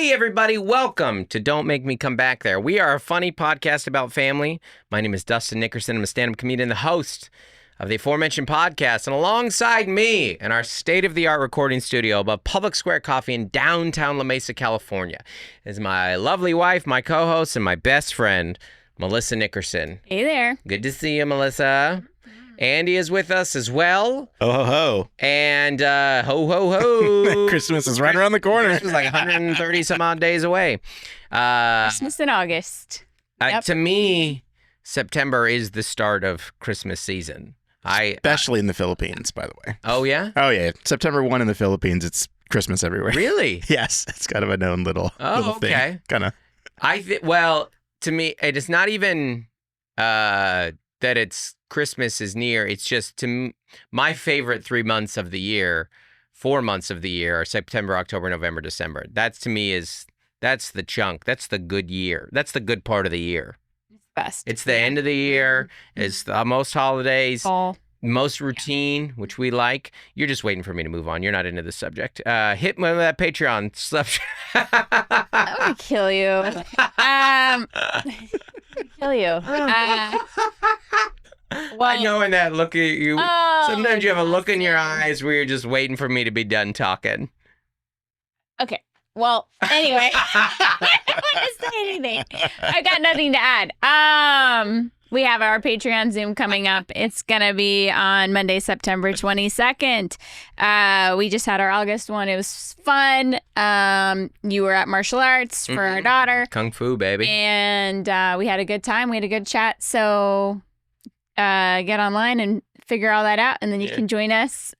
Hey, everybody. Welcome to Don't Make Me Come Back There. We are a funny podcast about family. My name is Dustin Nickerson. I'm a stand-up comedian, the host of the aforementioned podcast. And alongside me in our state-of-the-art recording studio above Public Square Coffee in downtown La Mesa, California, is my lovely wife, my co-host, and my best friend, Melissa Nickerson. Hey there. Good to see you, Melissa. Andy is with us as well. Oh, ho, ho. And ho, ho, ho. Christmas is right around the corner. Christmas is like 130 some odd days away. Christmas in August. Yep. To me, September is the start of Christmas season. Especially in the Philippines, by the way. Oh, yeah? Oh, yeah. September 1 in the Philippines, it's Christmas everywhere. Really? Yes. It's kind of a known little okay. thing. Kind of. Well, to me, it is not even that it's Christmas is near. It's just my favorite 4 months of the year are September, October, November, December. That's to me that's the chunk. That's the good year. That's the good part of the year. It's best. It's the end of the year. It's the most holidays. Fall. Most routine, which we like. You're just waiting for me to move on. You're not into the subject. Hit me with that Patreon subject. I would kill you. Kill you. Well, I know in that look at you. Sometimes you have a look in your eyes where you're just waiting for me to be done talking. Okay. Well, anyway. I don't want to say anything. I got nothing to add. We have our Patreon Zoom coming up. It's going to be on Monday, September 22nd. We just had our August one. It was fun. You were at martial arts for our daughter. Kung Fu, baby. And we had a good time. We had a good chat. So get online and figure all that out, and then you can join us.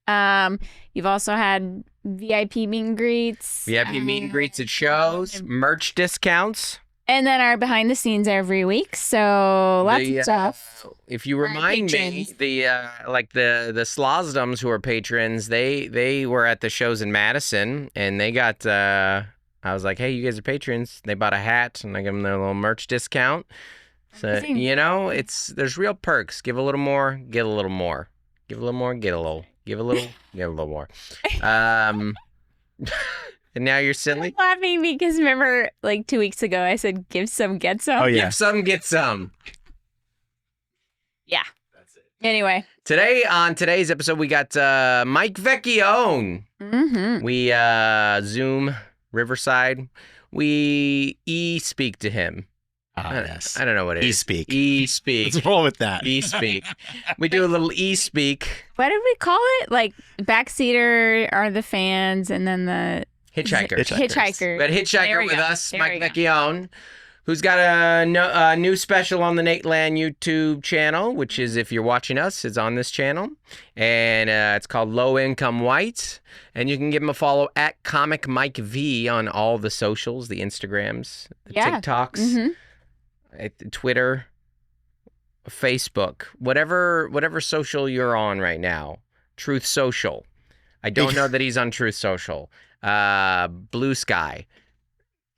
You've also had VIP meet and greets. VIP meet and greets at shows, merch discounts. And then our behind the scenes every week. So lots of stuff. If you remind me, the Slosdoms who are patrons, they were at the shows in Madison, and they got, I was like, hey, you guys are patrons. They bought a hat, and I gave them their little merch discount. So, there's real perks. Give a little more, get a little more. Give a little more, get a little. Give a little, get a little more. And now you're silly? I'm laughing because remember, like 2 weeks ago, I said, give some, get some. Oh, yeah. Give some, get some. Yeah. That's it. Anyway. Today, on today's episode, we got Mike Vecchione. Mm-hmm. We Zoom Riverside. We e-speak to him. Yes. I don't know what it is. E-speak. E-speak. Let's roll with that. E-speak. We do a little e-speak. What did we call it? Like, backseater are the fans, and then the... Hitchhikers. Hitchhiker. We had Hitchhiker with us, Mike Vecchione, who's got a new special on the Nateland YouTube channel, which is, if you're watching us, it's on this channel. And it's called Low Income White. And you can give him a follow at Comic Mike V on all the socials, the Instagrams, the TikToks, Twitter, Facebook, whatever social you're on right now. Truth Social. I don't know that he's on Truth Social. Blue Sky,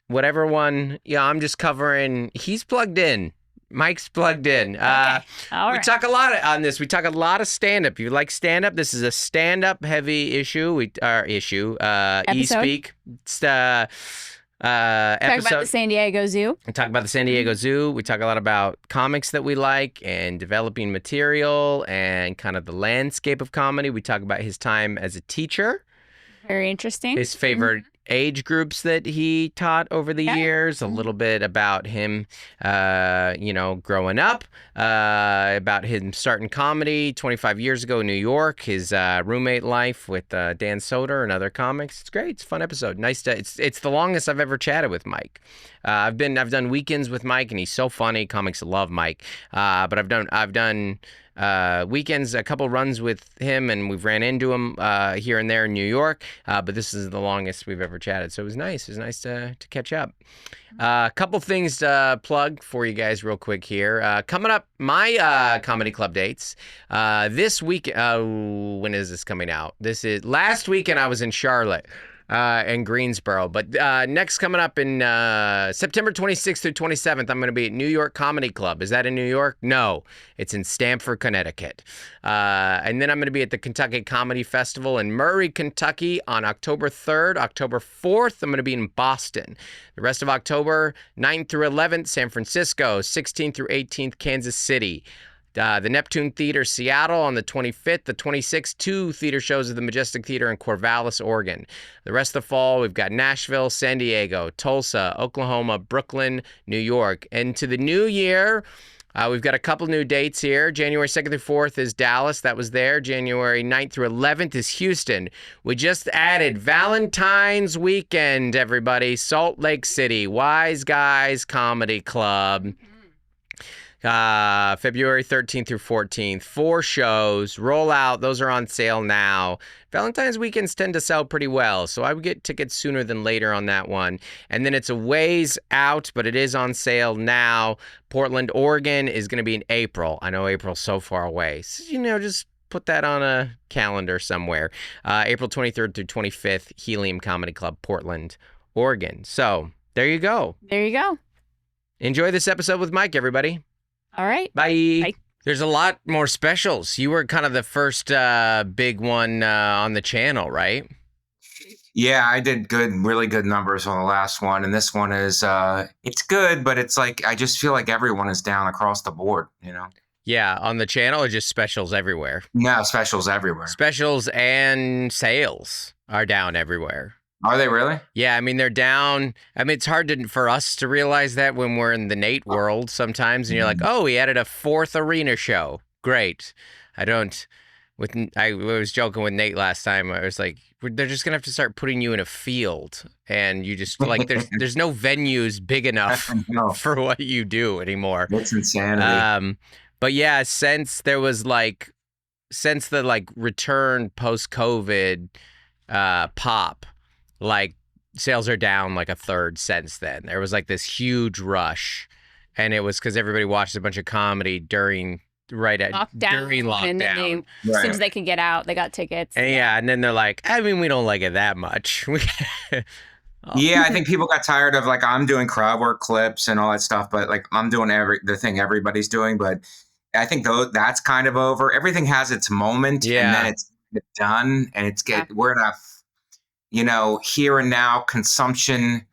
whatever one. Yeah, I'm just covering. He's plugged in. Mike's plugged in. Okay. We talk a lot on this. We talk a lot of stand-up. If you like stand-up, this is a stand-up heavy issue. E-speak. Episode. Talk about the San Diego Zoo. We talk about the San Diego Zoo. We talk a lot about comics that we like and developing material and kind of the landscape of comedy. We talk about his time as a teacher. Very interesting. His favorite age groups that he taught over the years, a little bit about him, growing up, about him starting comedy 25 years ago in New York, his roommate life with Dan Soder and other comics. It's great. It's a fun episode. Nice to. It's the longest I've ever chatted with Mike. I've done weekends with Mike, and he's so funny. Comics love Mike. But I've done weekends, a couple runs with him, and we've ran into him here and there in New York, but this is the longest we've ever chatted, so it was nice to catch up. A couple things to plug for you guys real quick here. Coming up, my comedy club dates this week. When is this coming out? This is last weekend. I was in Charlotte. and Greensboro. But next coming up in September 26th through 27th, I'm going to be at New York Comedy Club. Is that in New York? No, it's in Stamford, Connecticut. And then I'm going to be at the Kentucky Comedy Festival in Murray, Kentucky on October 3rd. October 4th, I'm going to be in Boston. The rest of October, 9th through 11th, San Francisco, 16th through 18th, Kansas City. The Neptune Theater, Seattle on the 25th, the 26th, 2 theater shows at the Majestic Theater in Corvallis, Oregon. The rest of the fall, we've got Nashville, San Diego, Tulsa, Oklahoma, Brooklyn, New York. And to the new year, we've got a couple new dates here. January 2nd through 4th is Dallas. That was there. January 9th through 11th is Houston. We just added Valentine's weekend, everybody. Salt Lake City, Wise Guys Comedy Club. February 13th through 14th, 4 shows, roll out. Those are on sale now. Valentine's weekends tend to sell pretty well, so I would get tickets sooner than later on that one. And then it's a ways out, but it is on sale now. Portland, Oregon is going to be in April. I know April's so far away. So, just put that on a calendar somewhere. April 23rd through 25th, Helium Comedy Club, Portland, Oregon. So there you go. There you go. Enjoy this episode with Mike, everybody. All right. Bye. Bye. There's a lot more specials. You were kind of the first big one on the channel, right? Yeah, I did really good numbers on the last one. And this one is, it's good, but it's like, I just feel like everyone is down across the board, Yeah, on the channel or just specials everywhere? No, specials everywhere. Specials and sales are down everywhere. Are they really? Yeah, they're down. It's hard for us to realize that when we're in the Nate world sometimes, and you're like, oh, he added a 4th arena show. Great. I was joking with Nate last time. I was like, they're just gonna have to start putting you in a field, and you just like there's no venues big enough for what you do anymore. It's insanity. But yeah, since the return post-COVID pop. Sales are down like a third since then. There was this huge rush, and it was because everybody watched a bunch of comedy during lockdown. And then as soon as they could get out, they got tickets. And and then they're like, we don't like it that much. Yeah, I think people got tired of I'm doing crowd work clips and all that stuff, but I'm doing the thing everybody's doing. But I think that's kind of over. Everything has its moment, and then it's done, and we're in a here and now consumption,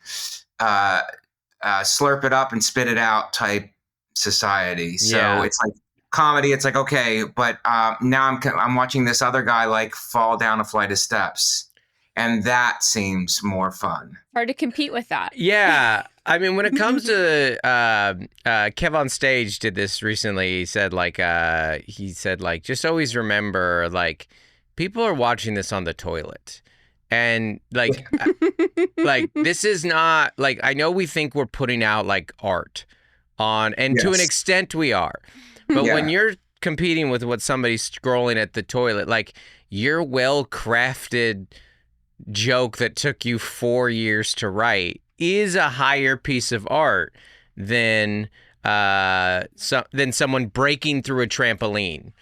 slurp it up and spit it out type society. So it's like comedy. It's like, okay, but now I'm watching this other guy fall down a flight of steps, and that seems more fun. Hard to compete with that. Yeah. When it comes to Kev on Stage did this recently. He said just always remember people are watching this on the toilet. And this is not I know we think we're putting out art on, and to an extent we are, but when you're competing with what somebody's scrolling at the toilet, your well-crafted joke that took you 4 years to write is a higher piece of art than someone breaking through a trampoline.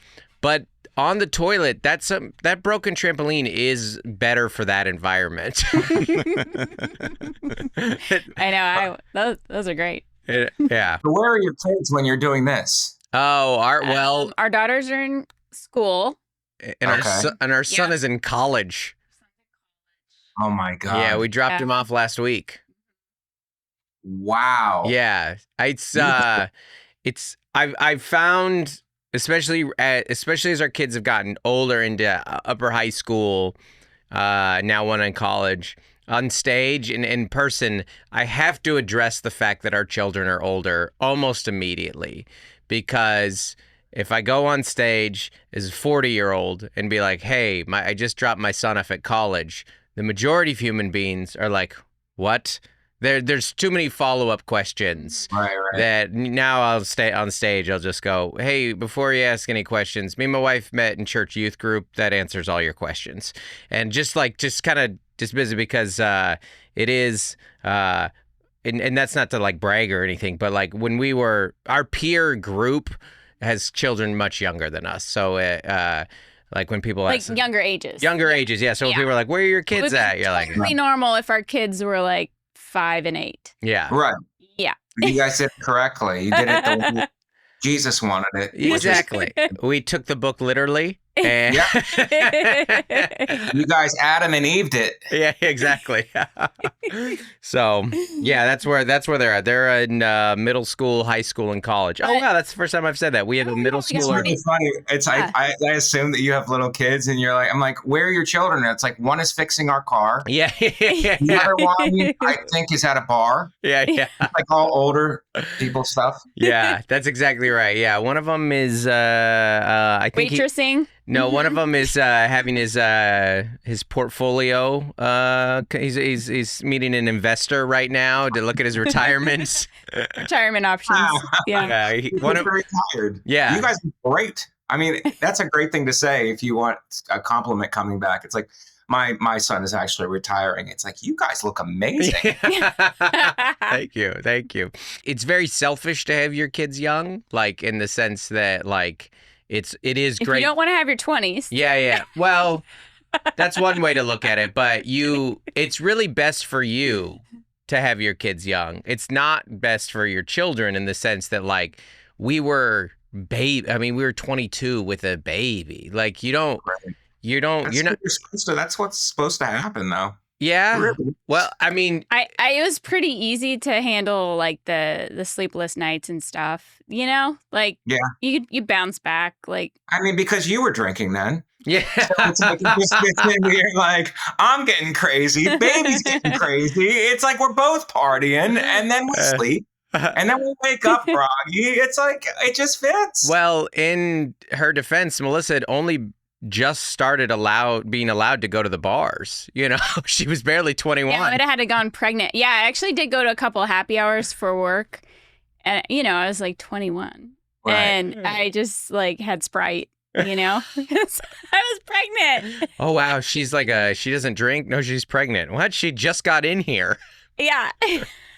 But on the toilet, that broken trampoline is better for that environment. I know. Those are great. Yeah. So where are your kids when you're doing this? Oh, our daughters are in school, and our son is in college. Oh my God. Yeah, we dropped him off last week. Wow. Yeah, I've found. Especially as our kids have gotten older into upper high school, now one in college, on stage and in person, I have to address the fact that our children are older almost immediately. Because if I go on stage as a 40-year-old and be like, hey, I just dropped my son off at college, the majority of human beings are like, what? There's too many follow-up questions. Right. That now I'll stay on stage. I'll just go, hey, before you ask any questions, me and my wife met in church youth group. That answers all your questions. And just kind of dismiss it because it is, and that's not to brag or anything, but when we were, our peer group has children much younger than us. So Like when people Like ask, younger ages. younger ages, yeah. So when Yeah. people are like, "Where are your It would kids be at?" You're like, totally normal if our kids were like 5 and 8. "Yeah, Right. Yeah. You guys did it correctly. You did it the way Jesus wanted it. which is- exactly." We took the book literally, and You guys Adam and Eved it. yeah, exactly. So yeah, that's where they're at. They're in middle school, high school, and college. Oh But- wow, that's the first time I've said that. We have a middle yeah, schooler. It's funny. It's Yeah. I assume that you have little kids, and you're like, I'm like, where are your children? And it's like one is fixing our car. Yeah, yeah, The other one, I think, is at a bar. yeah. Like all older people stuff. Yeah, that's exactly right. Yeah, one of them is I think Waitressing. no, one of them is having his portfolio. He's meeting an investor right now to look at his retirements. Retirement options. Wow. Yeah. One of retired. yeah. You guys are great. I mean, that's a great thing to say if you want a compliment coming back. It's like my son is actually retiring. It's like, you guys look amazing. Thank you. It's very selfish to have your kids young, like in the sense that like it is If great. you don't want to have your 20s. Yeah. Well, that's one way to look at it, but it's really best for you to have your kids young. It's not best for your children in the sense that like we were 22 with a baby. Like That's what's supposed to happen, though. yeah. Really? Well, I mean, It was pretty easy to handle like the sleepless nights and stuff, you know? Like Yeah. you bounce back like I mean, because you were drinking then. yeah. It's like you just get in here like, I'm getting crazy, baby's getting crazy. It's like we're both partying, and then we sleep, and then we wake up groggy. It's like it just fits. Well, in her defense, Melissa had only just started being allowed to go to the bars. You know, she was barely 21. yeah, I would have had to gone pregnant. Yeah, I actually did go to a couple happy hours for work. And I was like 21. Right. And I just like had Sprite, I was pregnant. Oh wow, she's like she doesn't drink. No, she's pregnant. What? She just got in here. Yeah.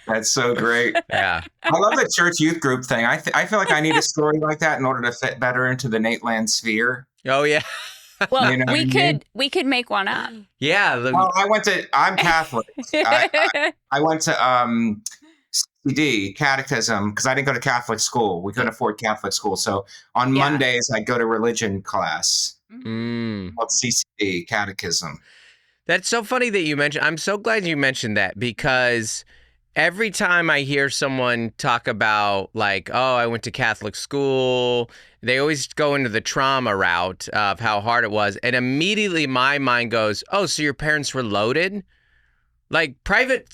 That's so great. Yeah. I love the church youth group thing. I feel like I need a story like that in order to fit better into the Nateland sphere. Oh yeah. Well, You know what I mean? we could make one up. Yeah. Well, I'm Catholic. I went to CD catechism because I didn't go to Catholic school. We couldn't afford Catholic school, so on Yeah. Mondays I go to religion class Mm. called CCD catechism. That's so funny that you mentioned. I'm so glad you mentioned that because every time I hear someone talk about like, oh, I went to Catholic school, they always go into the trauma route of how hard it was. And immediately my mind goes, oh, so your parents were loaded? Like private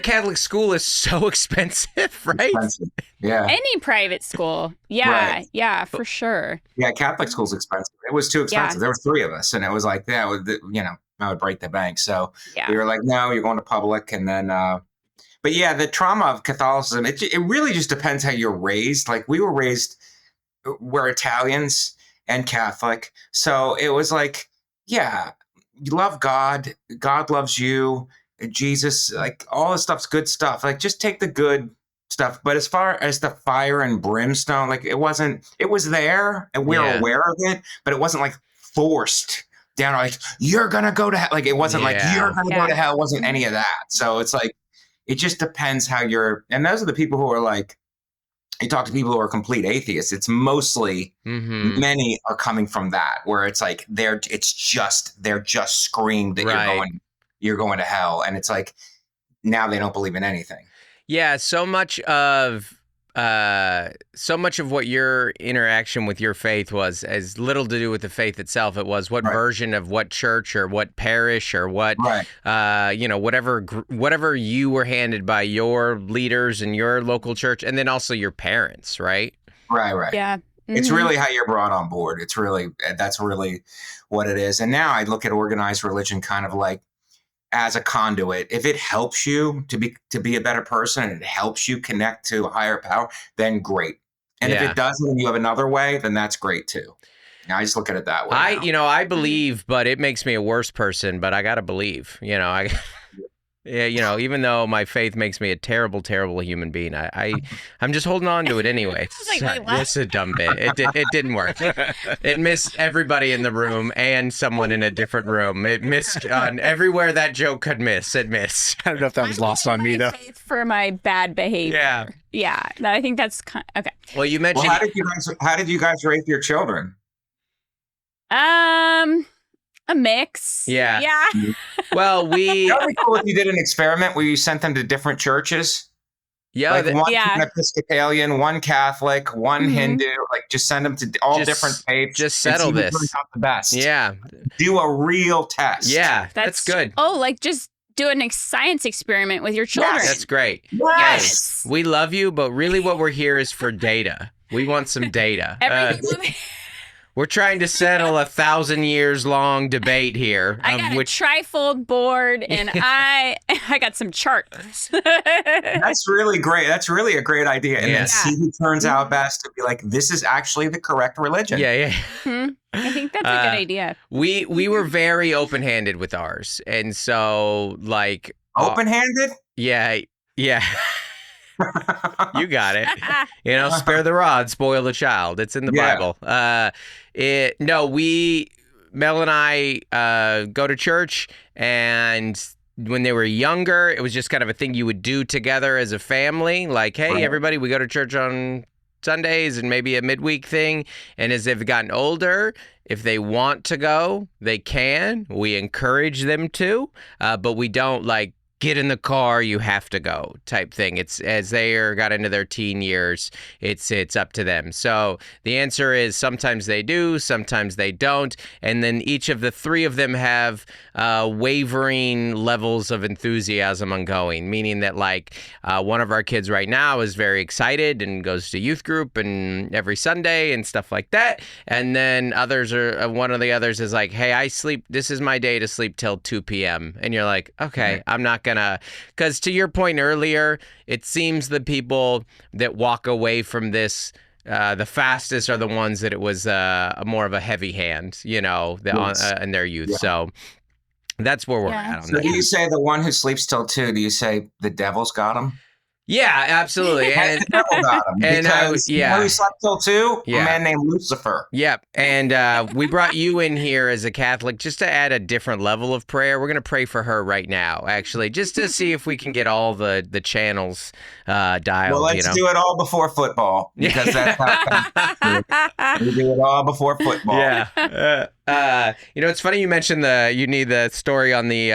Catholic school is so expensive, right? Expensive. Yeah, Any private school. Yeah. Right. Yeah, for sure. yeah. Catholic school's expensive. It was too expensive. There were 3 of us, and it was like that. I would break the bank. So Yeah. we were like, no, you're going to public, and then. But yeah, the trauma of Catholicism. It really just depends how you're raised. Like we were raised. We're Italians and Catholic. So it was like, yeah, you love God. God loves you. Jesus, like all this stuff's good stuff. Like just take the good stuff. But as far as the fire and brimstone, like it was there and we were Yeah. aware of it, but it wasn't like forced down. Like you're going to go to hell. Like it wasn't like Yeah. you're going to go Yeah. to hell. It wasn't any of that. So it's like, it just depends how and those are the people who are like, you talk to people who are complete atheists. It's mostly Mm-hmm. many are coming from that, where it's like they're just screamed that Right. you're going to hell, and it's like now they don't believe in anything. Yeah, so much of what your interaction with your faith was as little to do with the faith itself. It was what Right. version of what church or what parish or what, Right. whatever you were handed by your leaders in your local church, and then also your parents, right? Right. Yeah. It's Mhm. really how you're brought on board. That's really what it is. And now I look at organized religion kind of like as a conduit. If it helps you to be a better person and it helps you connect to a higher power, then great. And if Yeah. it doesn't and you have another way, then that's great too. I just look at it that way. now. I believe, but it makes me a worse person, but I got to believe, Yeah, even though my faith makes me a terrible, terrible human being, I'm just holding on to it anyway. was like, wait, what? That's a dumb bit. It didn't work. It missed everybody in the room and someone in a different room. It missed on everywhere that joke could miss. It missed. I don't know if that was lost on me, though. Faith for my bad behavior. Yeah. Yeah. No, I think that's okay. Well, you Well, mentioned. how did you guys raise your children? A mix. Yeah. Yeah. Well, we. That would be cool if you did an experiment where you sent them to different churches. Yeah. Like one Yeah. Episcopalian, one Catholic, one Mhm. Hindu. Like just send them to all different faiths. Just and settle see who this. turns out the best. Yeah. Do a real test. Yeah. That's good. Oh, like just do a science experiment with your children. That's great. Yes. We love you, but really what we're here is for data. We want some data. Everything. We're trying to settle 1,000 years long debate here. I got a trifold board, and I got some charts. That's really great. That's really a great idea. And Yeah. then see who turns out best to be like, this is actually the correct religion. Yeah. I think that's a good idea. We were very open-handed with ours. And so like Open-handed? yeah. You got it. Spare the rod, spoil the child. It's in the Yeah. Bible. Mel and I go to church, and when they were younger, it was just kind of a thing you would do together as a family. Like, hey, Right. everybody, we go to church on Sundays and maybe a midweek thing. And as they've gotten older, if they want to go, they can. We encourage them to, but we don't like get in the car, you have to go type thing. It's as they got into their teen years, it's up to them. So the answer is sometimes they do, sometimes they don't. And then each of the three of them have wavering levels of enthusiasm on going, meaning that like one of our kids right now is very excited and goes to youth group and every Sunday and stuff like that. And then one of the others is like, hey, this is my day to sleep till 2 p.m. And you're like, okay, I'm not gonna, because to your point earlier, it seems the people that walk away from this the fastest are the ones that it was more of a heavy hand, in their youth. Yeah. So that's where we're at on So that. do you say the one who sleeps till 2, do you say the devil's got him? Yeah, absolutely. The devil got him. and Because you know who slept till 2? Yeah. A man named Lucifer. Yep. And we brought you in here as a Catholic just to add a different level of prayer. We're going to pray for her right now, actually, just to see if we can get all the channels dialed. Well, let's do it all before football, because that's how we do it all before football. Yeah. It's funny you mentioned you need the story on the,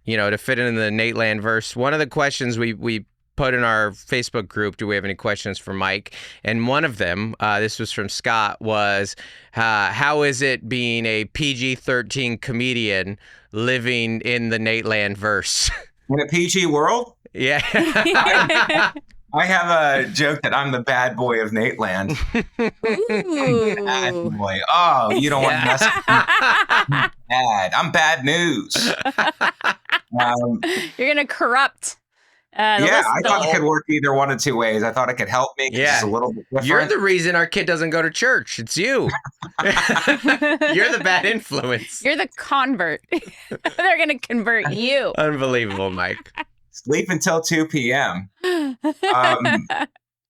to fit in the Nateland verse. One of the questions we put in our Facebook group, do we have any questions for Mike? And one of them, this was from Scott, was how is it being a PG-13 comedian living in the Nateland verse? In a PG world? Yeah. I have a joke that I'm the bad boy of Nateland. Ooh. Bad boy. Oh, you don't want to mess with me. Bad. I'm bad news. You're gonna corrupt. I thought it could work either one of two ways. I thought it could help me. Yeah. It's a little bit different. You're the reason our kid doesn't go to church. It's you. You're the bad influence. You're the convert. They're gonna convert you. Unbelievable, Mike. Sleep until 2 p.m.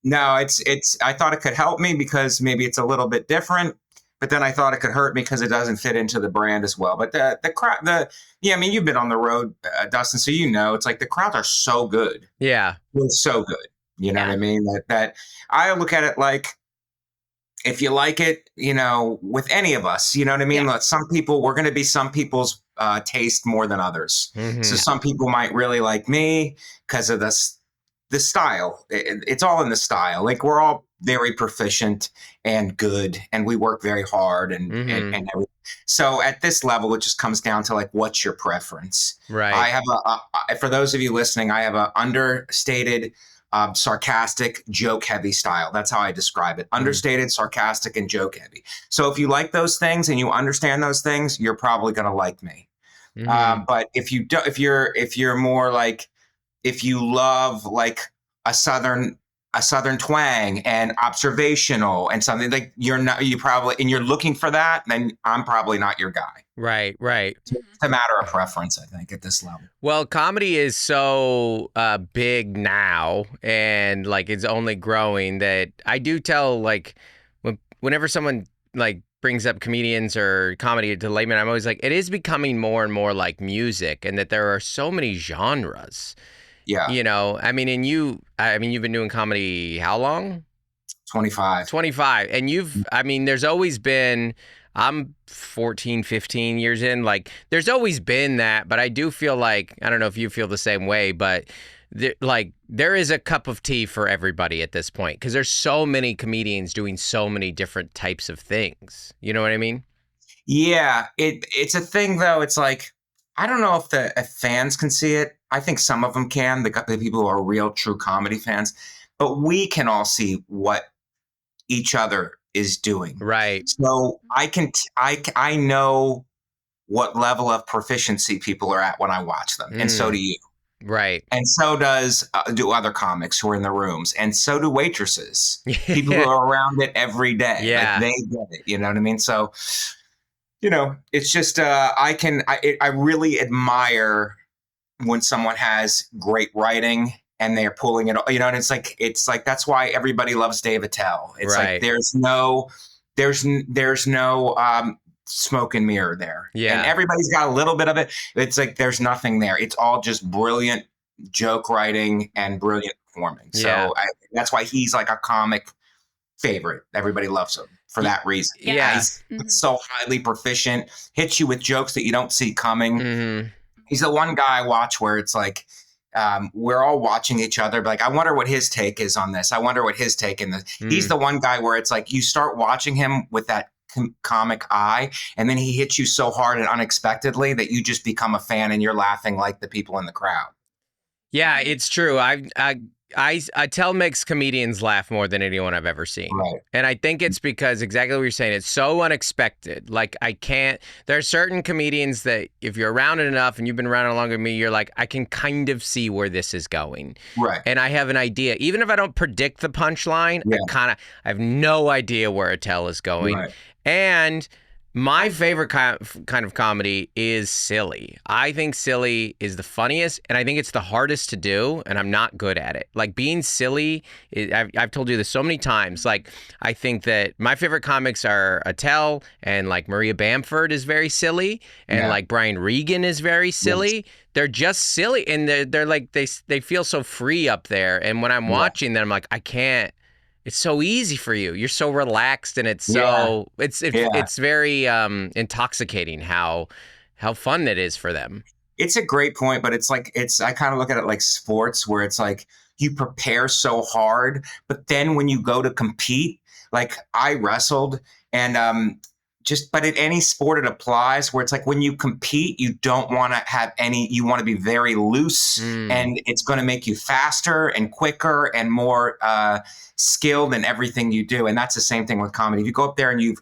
No, it's. I thought it could help me because maybe it's a little bit different, but then I thought it could hurt me because it doesn't fit into the brand as well. But the crowd, you've been on the road, Dustin, so it's like the crowds are so good. Yeah, They're so good. You know what I mean? That I look at it like, if you like it, with any of us, you know what I mean? Yeah. Like we're going to be some people's taste more than others. Mhm. So some people might really like me because of the style. It's all in the style. Like we're all very proficient and good, and we work very hard and everything. So at this level, it just comes down to like, what's your preference? Right. I have for those of you listening, I have an understated, sarcastic, joke-heavy style. That's how I describe it. Understated, sarcastic, and joke-heavy. So if you like those things and you understand those things, you're probably going to like me. Mhm. But if you do, if you're more like, if you love like a southern twang and observational and something like you're looking for that, then I'm probably not your guy. Right, right. It's a matter of preference, I think, at this level. Well, comedy is so big now, and like it's only growing. That I do tell like whenever someone like brings up comedians or comedy to layman, I'm always like, it is becoming more and more like music, and that there are so many genres. Yeah, You know, I mean, you've been doing comedy how long? 25. 25. And I mean, there's always been, I'm 14, 15 years in, like, there's always been that, but I do feel like, I don't know if you feel the same way, but there is a cup of tea for everybody at this point because there's so many comedians doing so many different types of things. You know what I mean? Yeah, it's a thing though. It's like, I don't know if fans can see it. I think some of them can, the people who are real true comedy fans, but we can all see what each other is doing. Right. So I know what level of proficiency people are at when I watch them, and so do you. Right. And so do other comics who are in the rooms, and so do waitresses, people who are around it every day. Yeah. Like, they get it. You know what I mean? So, it's just I really admire when someone has great writing and they're pulling it, and it's like that's why everybody loves Dave Attell. It's Right. like there's no smoke and mirror there. Yeah. And everybody's got a little bit of it. It's like there's nothing there. It's all just brilliant joke writing and brilliant performing. Yeah. So that's why he's like a comic favorite. Everybody loves him for that reason. Yeah. He's so highly proficient, hits you with jokes that you don't see coming. Mm-hmm. He's the one guy I watch where it's like, we're all watching each other, but like, I wonder what his take is on this. I wonder what his take in this. He's the one guy where it's like, you start watching him with that comic eye, and then he hits you so hard and unexpectedly that you just become a fan and you're laughing like the people in the crowd. Yeah, it's true. Attell makes comedians laugh more than anyone I've ever seen. Right. And I think it's because exactly what you're saying. It's so unexpected. Like, there are certain comedians that if you're around it enough and you've been around it longer than me, you're like, I can kind of see where this is going. Right. And I have an idea. Even if I don't predict the punchline, I have no idea where Attell is going. Right. And my favorite kind of comedy is silly. I think silly is the funniest, and I think it's the hardest to do, and I'm not good at it. Like, being silly, I've told you this so many times. Like, I think that my favorite comics are Attell, and like Maria Bamford is very silly, and like Brian Regan is very silly. Yes. They're just silly, and they're like, they feel so free up there. And when I'm watching them, I'm like, I can't. It's so easy for you. You're so relaxed, and it's so it's very intoxicating how fun it is for them. It's a great point, but I kind of look at it like sports, where it's like you prepare so hard, but then when you go to compete, like I wrestled, and but in any sport it applies, where it's like when you compete, you don't want to have you want to be very loose, and it's going to make you faster and quicker and more skilled in everything you do. And that's the same thing with comedy. If you go up there and you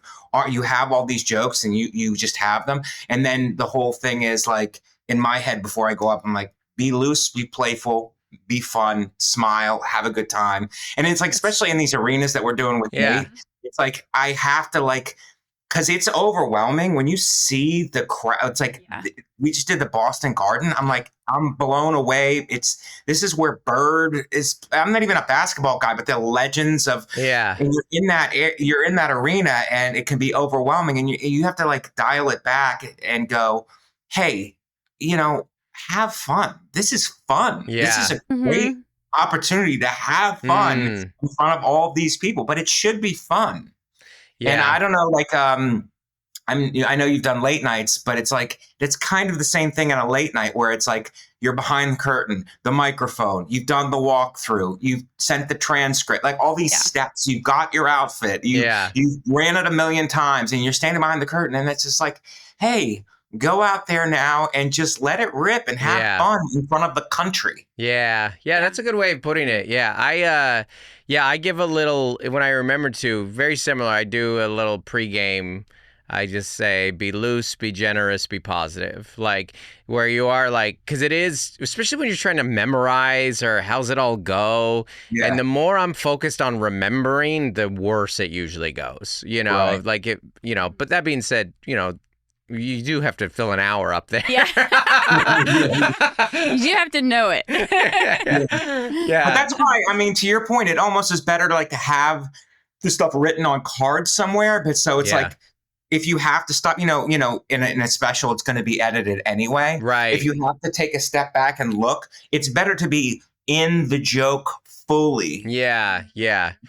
have all these jokes and you just have them, and then the whole thing is like, in my head before I go up, I'm like, be loose, be playful, be fun, smile, have a good time. And it's like, especially in these arenas that we're doing with me, it's like I have to like, because it's overwhelming when you see the crowd. It's like we just did the Boston Garden. I'm like, I'm blown away. This is where Bird is. I'm not even a basketball guy, but the legends of and you're in that arena, and it can be overwhelming, and you have to like dial it back and go, hey, have fun. This is fun. Yeah. This is a great opportunity to have fun in front of all these people, but it should be fun. Yeah. And I don't know, like, I know you've done late nights, but it's like, it's kind of the same thing in a late night, where it's like, you're behind the curtain, the microphone, you've done the walkthrough, you've sent the transcript, like all these steps, you've got your outfit, you ran it 1,000,000 times, and you're standing behind the curtain, and it's just like, hey, go out there now and just let it rip and have fun in front of the country. Yeah, that's a good way of putting it. I give a little, when I remember to, very similar, I do a little pregame. I just say, be loose, be generous, be positive. Like, where you are, like, because it is, especially when you're trying to memorize or how's it all go. Yeah. And the more I'm focused on remembering, the worse it usually goes, like it, but that being said, you do have to fill an hour up there. Yeah. You have to know it. Yeah. But that's why, I mean, to your point, it almost is better to like to have the stuff written on cards somewhere. But so it's like, if you have to stop, in a special, it's going to be edited anyway. Right. If you have to take a step back and look, it's better to be in the joke fully. Yeah.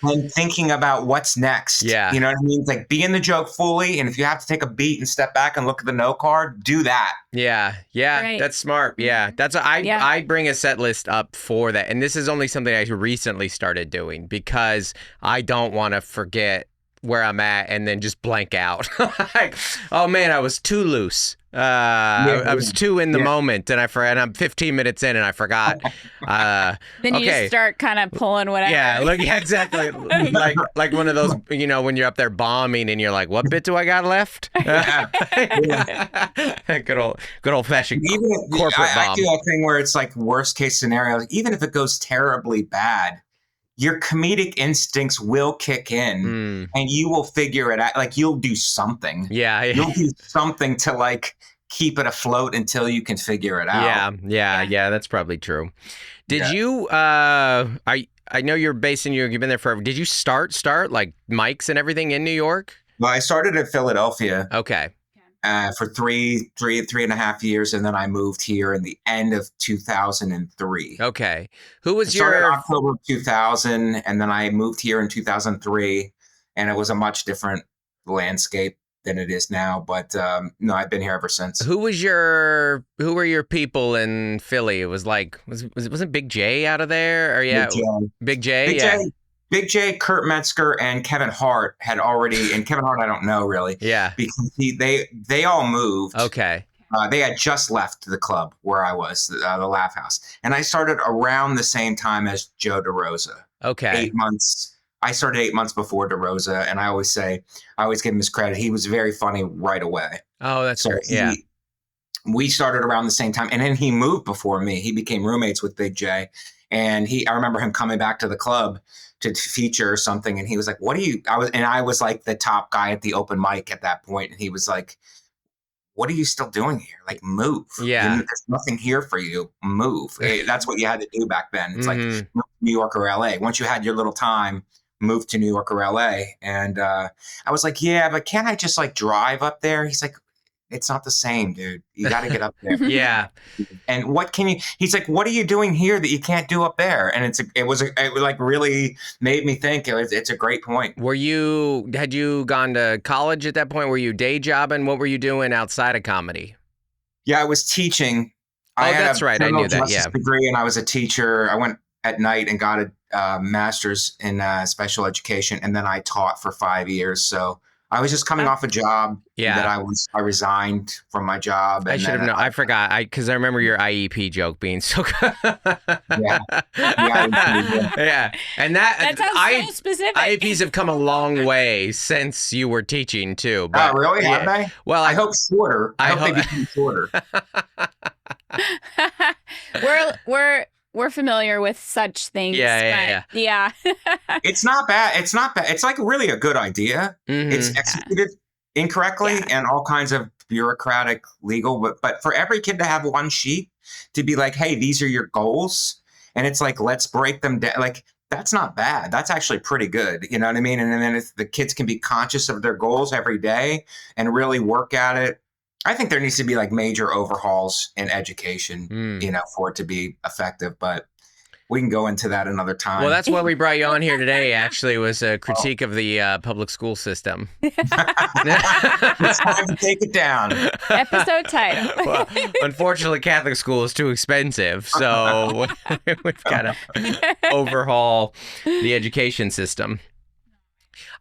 Than thinking about what's next. Yeah. You know what I mean? It's like be in the joke fully. And if you have to take a beat and step back and look at the note card, do that. Yeah. Right. That's smart. Yeah. That's I bring a set list up for that. And this is only something I recently started doing because I don't want to forget where I'm at and then just blank out. Like, oh man, I was too loose. I was too in the moment, and I'm 15 minutes in, and I forgot. Then you just start kind of pulling whatever. Yeah, exactly. like one of those, when you're up there bombing, and you're like, "What bit do I got left?" Good old fashioned corporate I bomb. do a thing where it's like worst case scenario. Like, even if it goes terribly bad, your comedic instincts will kick in and you will figure it out. Like you'll do something. Yeah. You'll do something to like keep it afloat until you can figure it out. Yeah. That's probably true. Did you, I know you're based in New York. You've been there forever. Did you start like mics and everything in New York? Well, I started at Philadelphia. Okay. For three and a half years, and then I moved here in the end of 2003. Okay, who was started in October 2000, and then I moved here in 2003, and it was a much different landscape than it is now. But no, I've been here ever since. Who were your people in Philly? It was like wasn't Big J out of there? Or Big J. Big J, Kurt Metzger, and Kevin Hart had already, and Kevin Hart I don't know really. Yeah. Because they all moved. Okay. They had just left the club where I was, the Laugh House. And I started around the same time as Joe DeRosa. Okay. 8 months. I started 8 months before DeRosa, and I always give him his credit. He was very funny right away. Oh, that's great. Yeah. We started around the same time, and then he moved before me. He became roommates with Big J. And I remember him coming back to the club to feature or something, and he was like, I was like the top guy at the open mic at that point, and he was like, what are you still doing here? Like, move. Yeah. There's nothing here for you. Move. That's what you had to do back then. It's like move to New York or LA. Once you had your little time, move to New York or LA. And I was like, yeah, but can't I just like drive up there? He's like, it's not the same, dude. You got to get up there. Yeah. And he's like, what are you doing here that you can't do up there? And it like really made me think it's a great point. Had you gone to college at that point? Were you day jobbing? What were you doing outside of comedy? Yeah, I was teaching. That's right. I knew that. Yeah. Degree, and I was a teacher. I went at night and got a master's in special education. And then I taught for 5 years. So I was just coming off a job that I resigned from my job. And I should have known. I forgot. Because I remember your IEP joke being so good. Yeah. Yeah. And that sounds so specific. IEPs have come a long way since you were teaching too. But, really? Have they? Well, I hope shorter. I hope they become shorter. We're familiar with such things. Yeah. It's not bad. It's not bad. It's like really a good idea. Mm-hmm. It's executed incorrectly and all kinds of bureaucratic legal. But for every kid to have one sheet to be like, hey, these are your goals. And it's like, let's break them down. Like, that's not bad. That's actually pretty good. You know what I mean? And then if the kids can be conscious of their goals every day and really work at it. I think there needs to be like major overhauls in education, for it to be effective, but we can go into that another time. Well, that's why we brought you on here today, actually, was a critique of the public school system. It's time to take it down. Episode title. Well, unfortunately, Catholic school is too expensive, so we've got to overhaul the education system.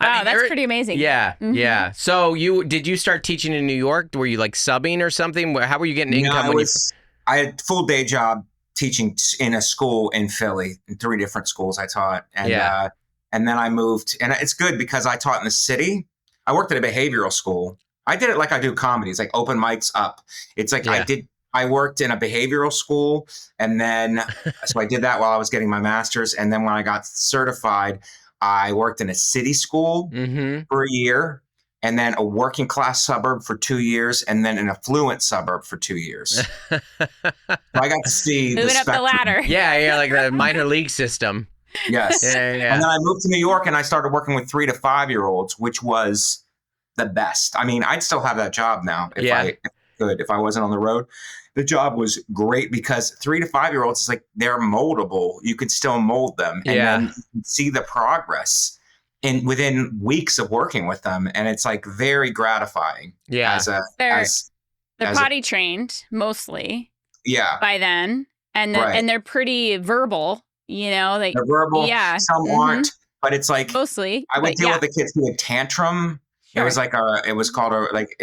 Wow, that's pretty amazing. Yeah, yeah. So did you start teaching in New York? Were you like subbing or something? How were you getting income? I had a full day job teaching in a school in Philly, in 3 different schools I taught. And, and then I moved, and it's good because I taught in the city. I worked at a behavioral school. I did it like I do comedy. It's like open mics up. It's like I worked in a behavioral school, and then, so I did that while I was getting my master's. And then when I got certified, I worked in a city school for a year. and then a working class suburb for 2 years, and then an affluent suburb for 2 years. So I got to see Moving up the spectrum. ladder. Yeah, like the minor league system. Yes. Yeah. And then I moved to New York and I started working with 3 to 5 year olds, which was the best. I mean, I'd still have that job now if I wasn't on the road. The job was great because 3 to 5 year olds is like they're moldable. You could still mold them, and then you can see the progress within weeks of working with them, and it's like very gratifying. Yeah, They're potty trained mostly. Yeah, by then, and they're pretty verbal. You know, like they're verbal. Yeah, some aren't, but it's like mostly. I would deal with the kids who had tantrum. Sure. It was like it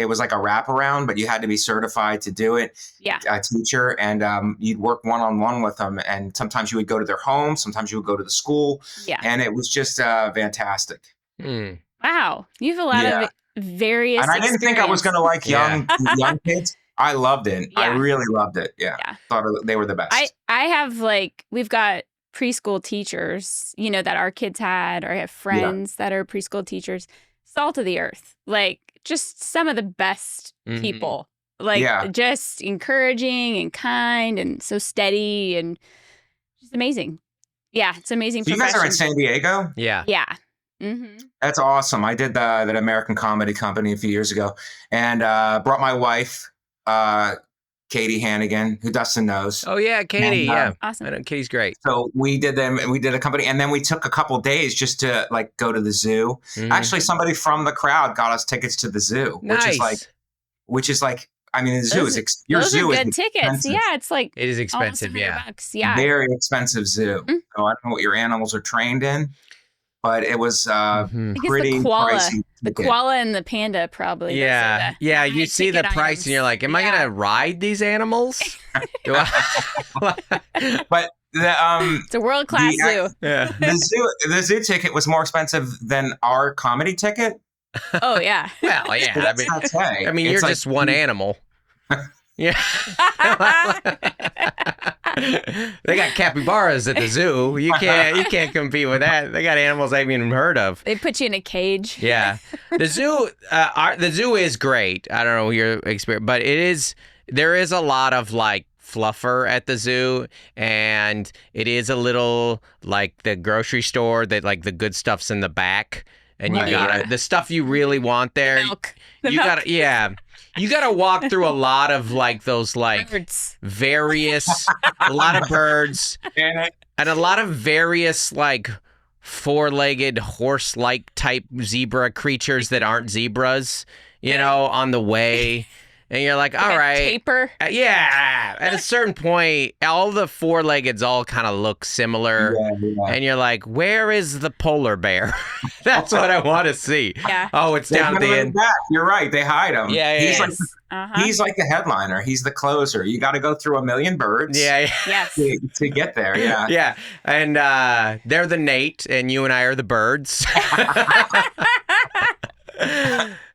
was like a wraparound, but you had to be certified to do it. Yeah. A teacher, and you'd work one-on-one with them, and sometimes you would go to their home, sometimes you would go to the school. Yeah. And it was just fantastic. Wow. You have a lot of various And I didn't think I was going to like young kids. I loved it. Yeah. I really loved it. Yeah. Thought they were the best. I have we've got preschool teachers, that our kids had, or I have friends that are preschool teachers. Salt of the earth, like just some of the best people, just encouraging and kind and so steady and just amazing. Yeah, it's amazing. So you guys are in San Diego? Yeah. Yeah. Mm-hmm. That's awesome. I did that American Comedy Company a few years ago, and brought my wife, Katie Hannigan, who Dustin knows. Oh yeah, Katie. And, awesome. I know Katie's great. So we did a company, and then we took a couple days just to go to the zoo. Actually, somebody from the crowd got us tickets to the zoo, which is like I mean, the zoo is those are good tickets. Expensive. Yeah, it's like it is expensive. $100. Yeah, very expensive zoo. So I don't know what your animals are trained in, but it was pretty pricey. The koala and the panda probably. Yeah. You see the price and you're like, am I going to ride these animals? But it's a world-class zoo. Yeah. The zoo ticket was more expensive than our comedy ticket. Oh, yeah. Well, yeah. I mean, you're just one animal. Yeah. They got capybaras at the zoo. You can't compete with that. They got animals I haven't even heard of. They put you in a cage. Yeah. The zoo is great. I don't know your experience, but there is a lot of fluffer at the zoo, and it is a little like the grocery store that the good stuff's in the back, and you got the stuff you really want there. The milk. You gotta walk through a lot of those birds. A lot of birds and a lot of various four-legged horse-like type zebra creatures that aren't zebras, on the way. And you're like, all right. Taper. Yeah. At a certain point, all the four-leggeds all kind of look similar. Yeah. And you're like, where is the polar bear? That's what I want to see. Yeah. Oh, it's down at the end. Back. You're right. They hide him. Yeah. He's like the headliner. He's the closer. You got to go through a million birds. Yeah. Yes. To get there. Yeah. Yeah. And they're the Nate, and you and I are the birds.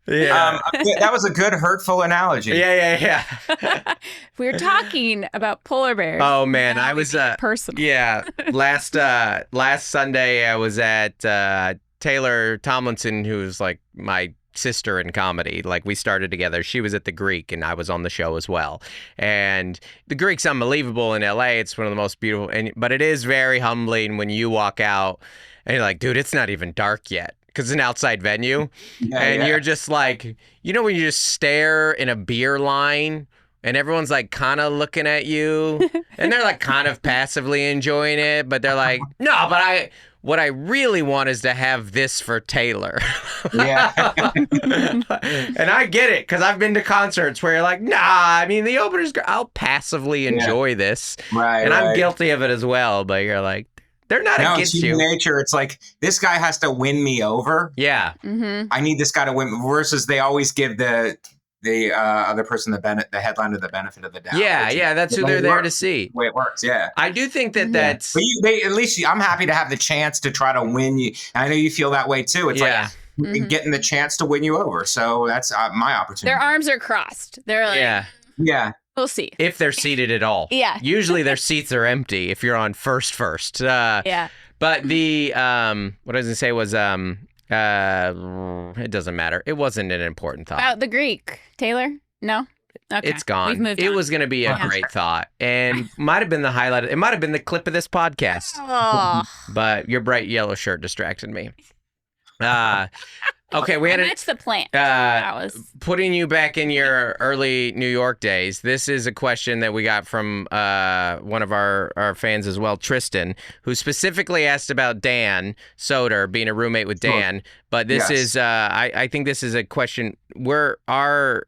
Yeah. That was a good hurtful analogy. Yeah. We were talking about polar bears. Oh man, I was personal. Yeah, last Sunday I was at Taylor Tomlinson, who's my sister in comedy. We started together. She was at the Greek and I was on the show as well. And the Greek's unbelievable in LA. It's one of the most beautiful, but it is very humbling when you walk out and you're like, dude, it's not even dark yet. Because it's an outside venue, you're just when you just stare in a beer line and everyone's kind of looking at you and they're kind of passively enjoying it, but they're like, no, but what I really want is to have this for Taylor. Yeah. And I get it, because I've been to concerts where you're like, nah, I mean, the opener's, I'll passively enjoy this. Right. And I'm guilty of it as well, but you're like, they're not against you. Nature. It's this guy has to win me over. Yeah. Mm-hmm. I need this guy to win. Versus they always give the other person the headliner the benefit of the doubt. Yeah. That's who they're there to see. The way it works. Yeah. I do think that's. But at least I'm happy to have the chance to try to win you. I know you feel that way too. It's getting the chance to win you over. So that's my opportunity. Their arms are crossed. They're like, yeah. We'll see. If they're seated at all. Yeah. Usually their seats are empty if you're on first. Yeah. But the what I was going to say was It doesn't matter. It wasn't an important thought. About the Greek, Taylor? No? Okay. It's gone. We've moved It on. was going to be a great thought, and might have been the highlight. It might have been the clip of this podcast, Oh. but your bright yellow shirt distracted me. Okay, we had That's the plant. That was putting you back in your early New York days. This is a question that we got from one of our fans as well, Tristan, who specifically asked about Dan Soder being a roommate with Dan. But this is, I think this is a question where our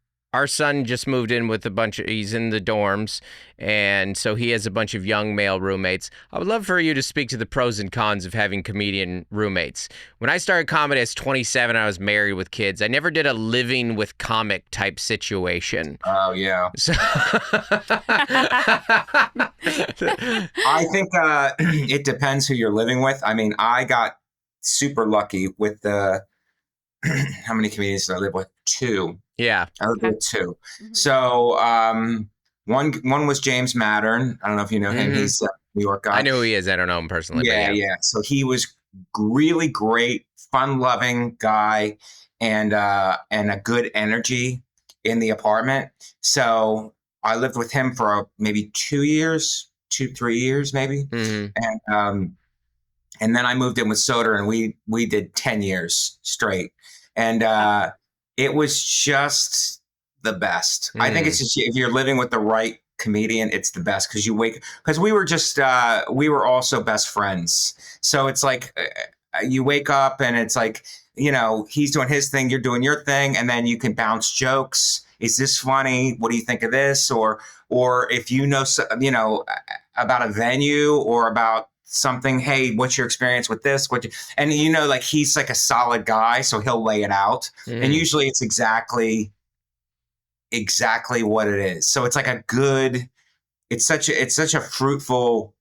son just moved in with he's in the dorms, and so he has a bunch of young male roommates. I would love for you to speak to the pros and cons of having comedian roommates. When I started comedy as 27, I was married with kids. I never did a living with comic type situation. Oh, yeah. So I think it depends who you're living with. I mean, I got super lucky with how many comedians did I live with? 2. yeah. I lived with 2. So one was James Mattern. I don't know if you know him. Mhm. He's a New York guy. I know who he is. I don't know him personally. Yeah, but yeah. So he was really great, fun-loving guy, and a good energy in the apartment. So I lived with him for maybe 2 years, 3 years, maybe. Mhm. And then I moved in with Soder, and we did 10 years straight. And it was just the best. I think it's just, if you're living with the right comedian, it's the best because because we were also best friends. So it's like you wake up and it's like, he's doing his thing, you're doing your thing, and then you can bounce jokes. Is this funny? What do you think of this? Or if about a venue or about something, hey, what's your experience with this? And he's like a solid guy, so he'll lay it out. And usually it's exactly what it is. So it's like it's such a fruitful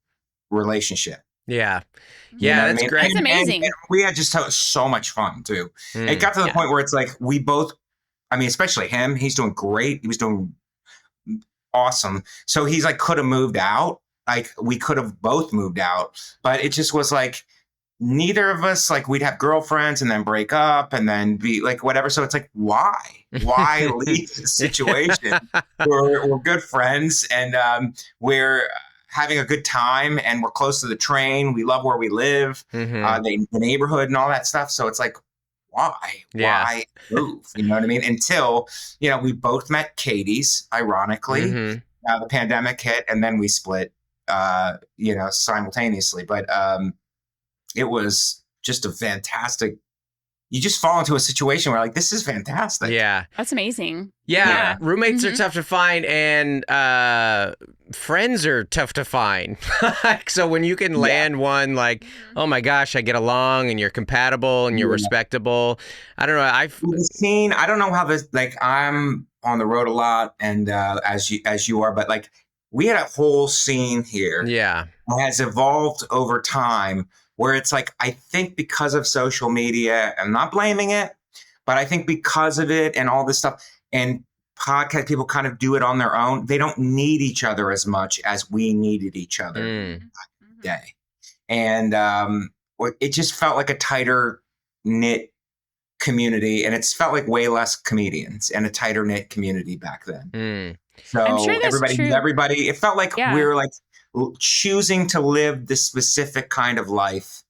relationship. Yeah. You know Yeah, what I that's mean? great. That's amazing. And we had just so much fun too. It got to the point where it's like we both, I mean, especially him, he's doing great. He was doing awesome. So he's like, could have moved out. Like we could have both moved out, but it just was like neither of us, like we'd have girlfriends and then break up and then be like whatever. So it's like, why leave the situation? We're good friends and we're having a good time and we're close to the train. We love where we live, the neighborhood and all that stuff. So it's like, why move? You know what I mean? Until, we both met Katie's, ironically. The pandemic hit and then we split, simultaneously. But it was just a fantastic, you just fall into a situation where like, this is fantastic. Yeah. That's amazing. Yeah. Roommates are tough to find and friends are tough to find. So when you can land one like, oh my gosh, I get along and you're compatible and you're respectable. I don't know. The scene, I don't know how this, like I'm on the road a lot and as you are, but like we had a whole scene here. Yeah. That has evolved over time where it's like, I think because of social media, I'm not blaming it, but I think because of it and all this stuff and podcast people kind of do it on their own. They don't need each other as much as we needed each other back in the day. And it just felt like a tighter knit community and it's felt like way less comedians and a tighter knit community back then. So I'm sure that's everybody, it felt like we were like choosing to live this specific kind of life.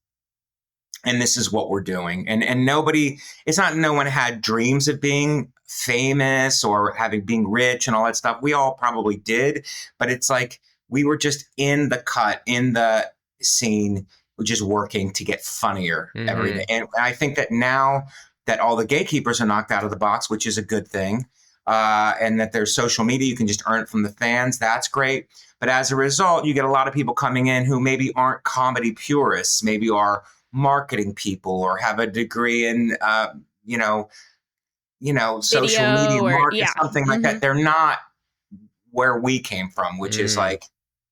And this is what we're doing. And nobody, it's not, no one had dreams of being famous or being rich and all that stuff. We all probably did, but it's like, we were just in the scene, just working to get funnier every day. And I think that now that all the gatekeepers are knocked out of the box, which is a good thing, and that there's social media, you can just earn it from the fans. That's great. But as a result, you get a lot of people coming in who maybe aren't comedy purists, maybe are marketing people or have a degree in, social media marketing, something like that. They're not where we came from, which is like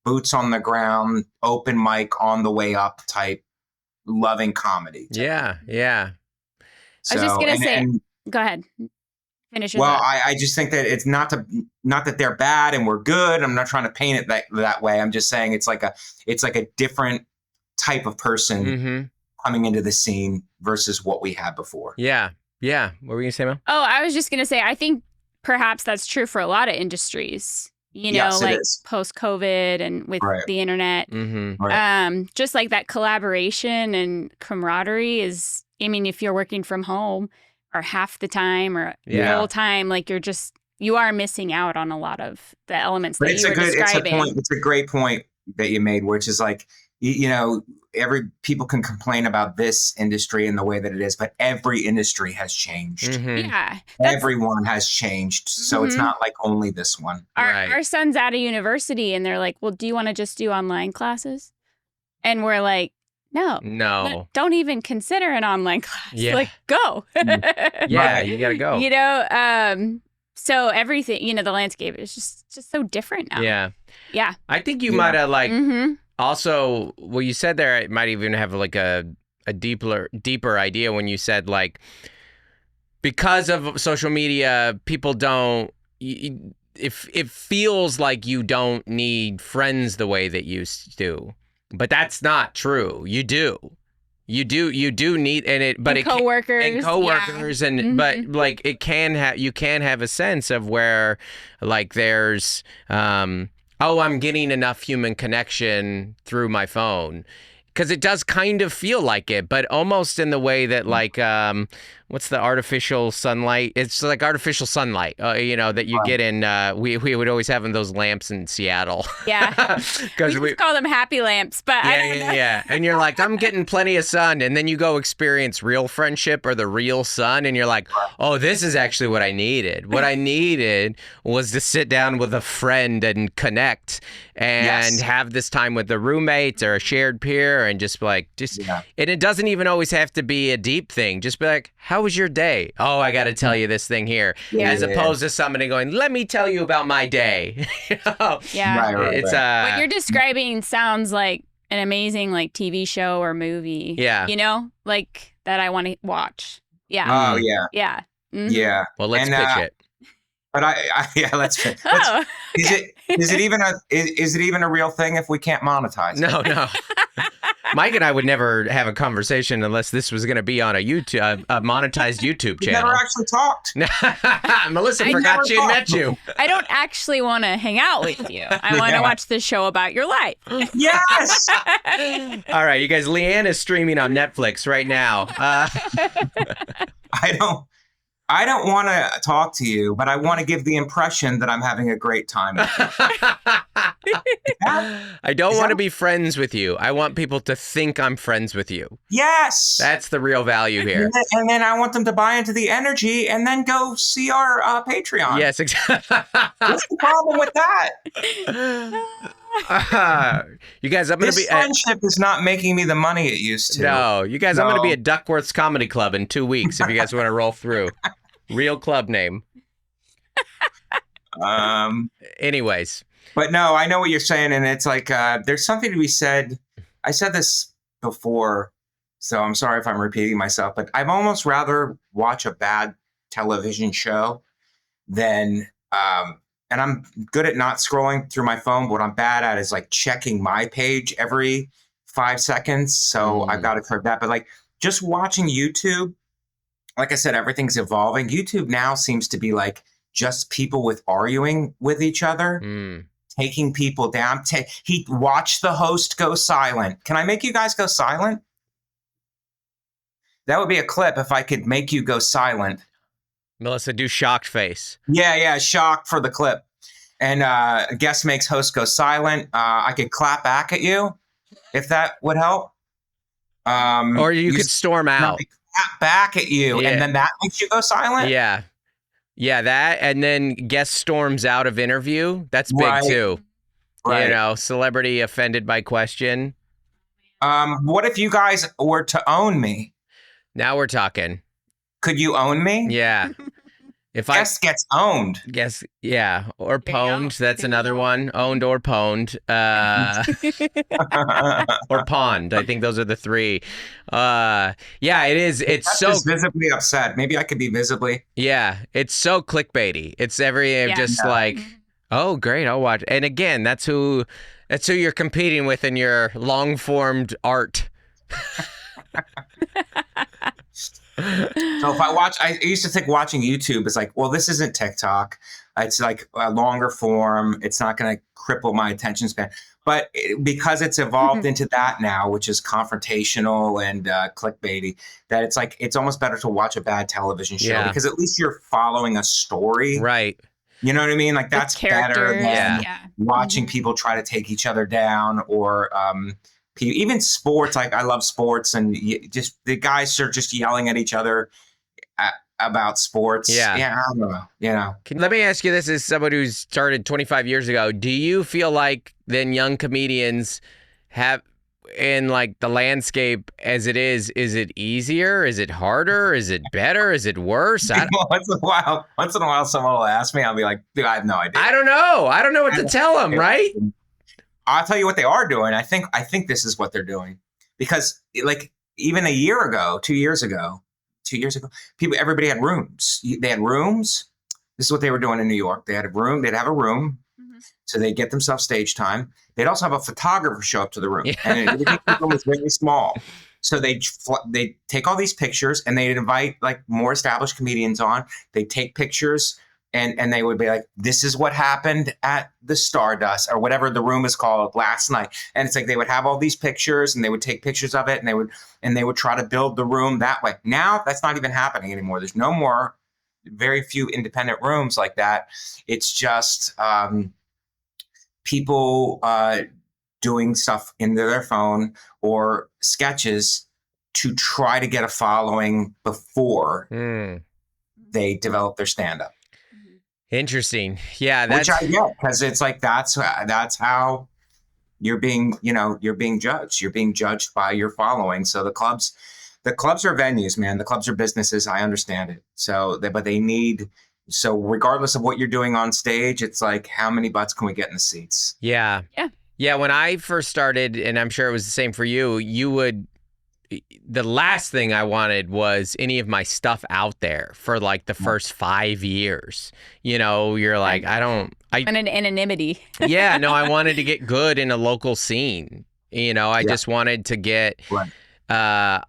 boots on the ground, open mic on the way up type, loving comedy. Yeah. So, I was just going to say, go ahead. Finish well, I just think that it's not that they're bad and we're good. I'm not trying to paint it that way. I'm just saying it's like a different type of person coming into the scene versus what we had before. Yeah. Yeah. What were you going to say, Mel? Oh, I was just going to say, I think perhaps that's true for a lot of industries, Yes, it like is. post-COVID and with Right. the internet. Mm-hmm. Right. Just like that collaboration and camaraderie is, I mean, if you're working from home or half the time or the Yeah. whole time, like you are missing out on a lot of the elements But that you were describing. it's a great point that you made, which is like, you know, people can complain about this industry and the way that it is, but every industry has changed. Mm-hmm. Yeah. Everyone has changed. So it's Mhm. not like only this one. Right. Our son's at a university and they're like, well, do you want to just do online classes? And we're like, no. No. Don't even consider an online class. Yeah. Like, go. Yeah, you got to go. You know, so everything, you know, the landscape is just so different now. Yeah. Yeah. I think you Yeah. might have like Mm-hmm. also what you said there. It might even have like a deeper idea when you said like because of social media, people don't. If it feels like you don't need friends the way that you used to, but that's not true. You do. You do need but it coworkers. and coworkers Yeah. and but like it can have you can have a sense of where like there's I'm getting enough human connection through my phone because it does kind of feel like it, but almost in the way that like what's the artificial sunlight? It's like artificial sunlight, you know, that you get in. We would always have in those lamps in Seattle. Yeah. Because We just call them happy lamps, but I don't know. yeah. And you're like, I'm getting plenty of sun. And then you go experience real friendship or the real sun. And you're like, oh, this is actually what I needed. What I needed was to sit down with a friend and connect and have this time with the roommates or a shared peer and just like, and it doesn't even always have to be a deep thing. Just be like, how was your day? Oh, I got to tell you this thing here. Yeah. As opposed to somebody going, let me tell you about my day. You know? Yeah. Right. It's What you're describing sounds like an amazing like TV show or movie. Yeah. You know, like that I want to watch. Yeah. Oh yeah. Yeah. Mhm. Yeah. Well, let's And, pitch it. But let's Oh. is it even a real thing if we can't monetize it? No. Mike and I would never have a conversation unless this was going to be on a monetized YouTube We channel. never actually talked. Melissa I forgot never she had met thought. you. I don't actually want to hang out with you. I want to Yeah. watch the show about your life. Yes. All right, you guys. Leanne is streaming on Netflix right now. I don't want to talk to you, but I want to give the impression that I'm having a great time. I don't want to be friends with you. I want people to think I'm friends with you. Yes. That's the real value here. And then I want them to buy into the energy and then go see our Patreon. Yes, exactly. What's the problem with that? You guys, I'm going to This be. friendship is not making me the money it used to. No, you guys, I'm going to No. be at Duckworth's Comedy Club in 2 weeks if you guys want to roll through. Real club name. Anyways. But no, I know what you're saying. And it's like, there's something to be said. I said this before, so I'm sorry if I'm repeating myself, but I'd almost rather watch a bad television show than, and I'm good at not scrolling through my phone. But what I'm bad at is like checking my page every 5 seconds. So I've got to curb that. But like just watching YouTube, like I said, everything's evolving. YouTube now seems to be like just people arguing with each other, taking people down. He watched the host go silent. Can I make you guys go silent? That would be a clip if I could make you go silent. Melissa, do shocked face. Yeah, shocked for the clip. And guest makes host go silent. I could clap back at you if that would help. Or you could storm out. Clap back at you, Yeah. and then that makes you go silent. Yeah, that, and then guest storms out of interview. That's big Right. too. Right. You know, celebrity offended by question. What if you guys were to own me? Now we're talking. Could you own me? Yeah. If Guest gets owned. guess, yeah, or There you go. pwned. That's There you another go. one. Owned or pwned. Or pawned. I think those are the three. Yeah, it is. It's That's so just visibly upset. Maybe I could be visibly. yeah. It's so clickbaity. It's Yeah. just like, oh great, I'll watch. And again, that's who you're competing with in your long formed art. So if I used to think watching YouTube is like, well, this isn't TikTok. It's like a longer form. It's not going to cripple my attention span. But because it's evolved into that now, which is confrontational and clickbaity, that it's like, it's almost better to watch a bad television show because at least you're following a story. Right. You know what I mean? Like that's better than watching people try to take each other down or even sports. Like I love sports and just the guys are just yelling at each other about sports. Yeah, I don't know. Let me ask you this as someone who's started 25 years ago. Do you feel like then young comedians have in like the landscape as it is it easier? Is it harder? Is it better? Is it worse? Once in a while someone will ask me, I'll be like, dude, I have no idea. I don't know what to tell them, right? I'll tell you what they are doing. I think this is what they're doing because like even a year ago, 2 years ago, everybody had rooms. They had rooms. This is what they were doing in New York. They had a room. They'd have a room. So they'd get themselves stage time. They'd also have a photographer show up to the room. And the room was really small. So they'd take all these pictures and they'd invite like more established comedians on. They'd take pictures and they would be like, this is what happened at the Stardust or whatever the room is called last night. And it's like they would have all these pictures and they would take pictures of it and they would try to build the room that way. Now that's not even happening anymore. There's no more, very few independent rooms like that. It's just people doing stuff into their phone or sketches to try to get a following before they develop their stand-up. Interesting. Yeah, which I get because it's like that's how you're being judged. You're being judged by your following. So the clubs are venues, man. The clubs are businesses. I understand it. So regardless of what you're doing on stage, it's like how many butts can we get in the seats? Yeah. When I first started, and I'm sure it was the same for you, the last thing I wanted was any of my stuff out there for like the first 5 years. You're like, I wanted anonymity. Yeah, no, I wanted to get good in a local scene. I just wanted to get, Alonzo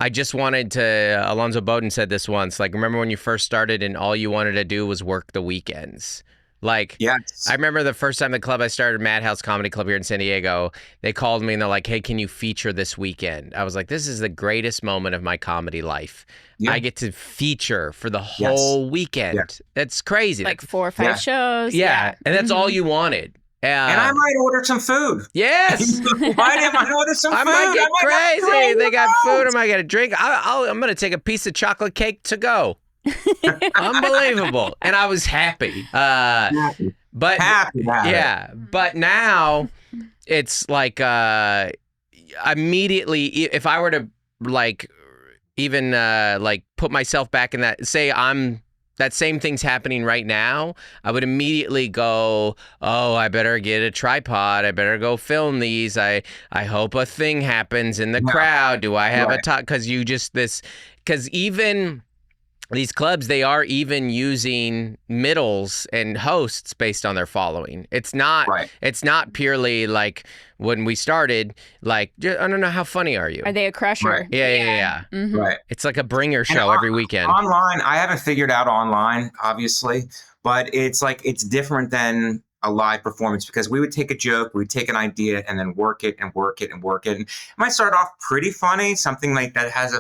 Bowden said this once, like, remember when you first started and all you wanted to do was work the weekends? Like, yes. I remember the first time the club I started, Madhouse Comedy Club here in San Diego, they called me and they're like, hey, can you feature this weekend? I was like, this is the greatest moment of my comedy life. Yeah. I get to feature for the whole weekend. Yeah. That's crazy. Like 4 or 5 shows. Yeah. And that's all you wanted. And I might order some food. Yes. I might order some food. I might get crazy. They got food. I might get a drink. I'm going to take a piece of chocolate cake to go. Unbelievable. And I was happy. But now it's like immediately, if I were to like even like put myself back in that, say that same thing's happening right now, I would immediately go, oh, I better get a tripod. I better go film these. I hope a thing happens in the crowd. Do I have a talk? Because even these clubs, they are even using middles and hosts based on their following. It's not purely like when we started, like, I don't know, how funny are you? Are they a crusher? Right. Yeah. Mm-hmm. Right. It's like a bringer show every weekend. Online, I haven't figured out online, obviously, but it's like, it's different than a live performance because we would take a joke, we'd take an idea and then work it and work it and work it. And it might start off pretty funny, something like that has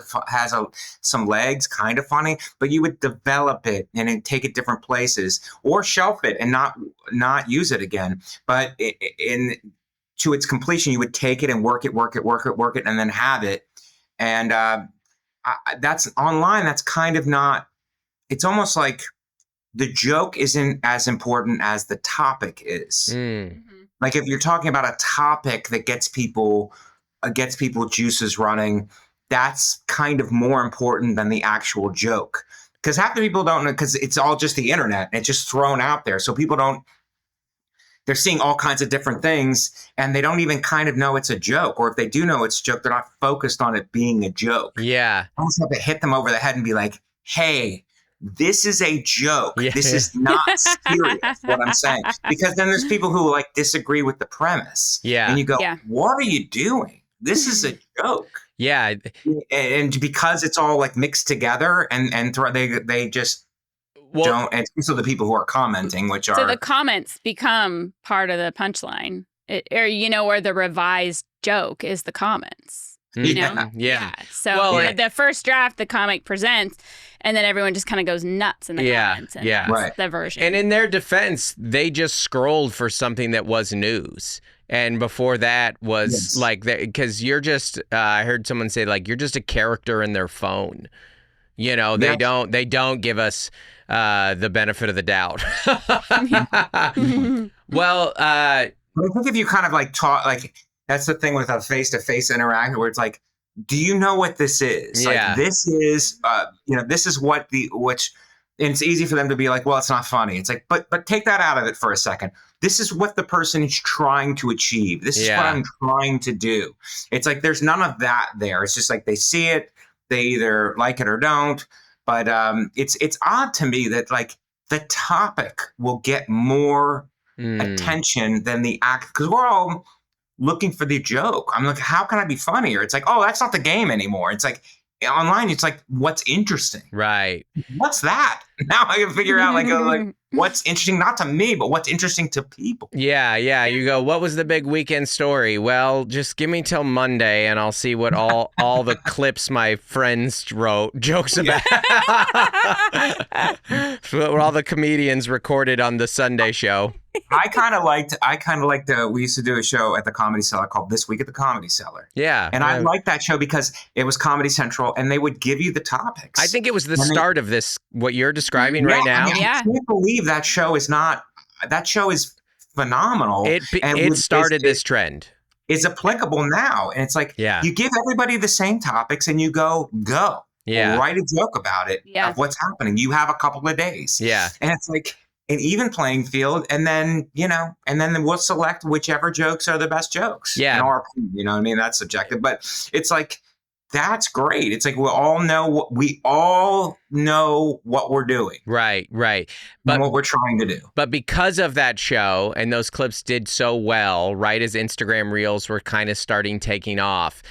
some legs, kind of funny, but you would develop it and then take it different places or shelf it and not use it again. But to its completion, you would take it and work it, and then have it. And that's online. That's kind of not. It's almost like the joke isn't as important as the topic is. Like if you're talking about a topic that gets people juices running, that's kind of more important than the actual joke. Because half the people don't know, because it's all just the internet. It's just thrown out there. So people they're seeing all kinds of different things and they don't even kind of know it's a joke. Or if they do know it's a joke, they're not focused on it being a joke. Yeah. I almost have to hit them over the head and be like, hey, this is a joke. Yeah. This is not serious, what I'm saying. Because then there's people who like disagree with the premise. Yeah. And you go, what are you doing? this is a joke. Yeah. And because it's all like mixed together and they just don't. And so the people who are commenting, which are. So the comments become part of the punchline, or the revised joke is the comments. You know? Yeah. So the first draft, the comic presents, and then everyone just kind of goes nuts in the comments. And that's the version. And in their defense, they just scrolled for something that was news. And before that was like, because you're just, I heard someone say, like, you're just a character in their phone. You know, they don't give us the benefit of the doubt. Well, I think if you kind of like talk, like, that's the thing with a face-to-face interaction where it's like, do you know what this is? Yeah. Like, this is, this is and it's easy for them to be like, well, it's not funny. It's like, but take that out of it for a second. This is what the person is trying to achieve. This is what I'm trying to do. It's like, there's none of that there. It's just like, they see it, they either like it or don't. But it's odd to me that like the topic will get more attention than the act, because we're all looking for the joke. I'm like, how can I be funnier? It's like, oh, that's not the game anymore. It's like online, it's like, what's interesting? Right. What's that? Now I can figure out like what's interesting, not to me, but what's interesting to people. Yeah. You go, what was the big weekend story? Well, just give me till Monday and I'll see what all the clips my friends wrote jokes about. What all the comedians recorded on the Sunday show. I kind of liked we used to do a show at the Comedy Cellar called This Week at the Comedy Cellar. Yeah. And I liked that show because it was Comedy Central and they would give you the topics. I think it was the start of this, what you're describing right now. I can't believe that show is phenomenal. It started this trend. It's applicable now. And it's like, you give everybody the same topics and you go. Yeah. Write a joke about it, of what's happening. You have a couple of days. Yeah. And it's like an even playing field. And then, we'll select whichever jokes are the best jokes. Yeah. In our opinion, you know what I mean? That's subjective. But it's like, that's great. It's like we all know what we're doing. Right. But what we're trying to do. But because of that show and those clips did so well, right as Instagram Reels were kind of taking off,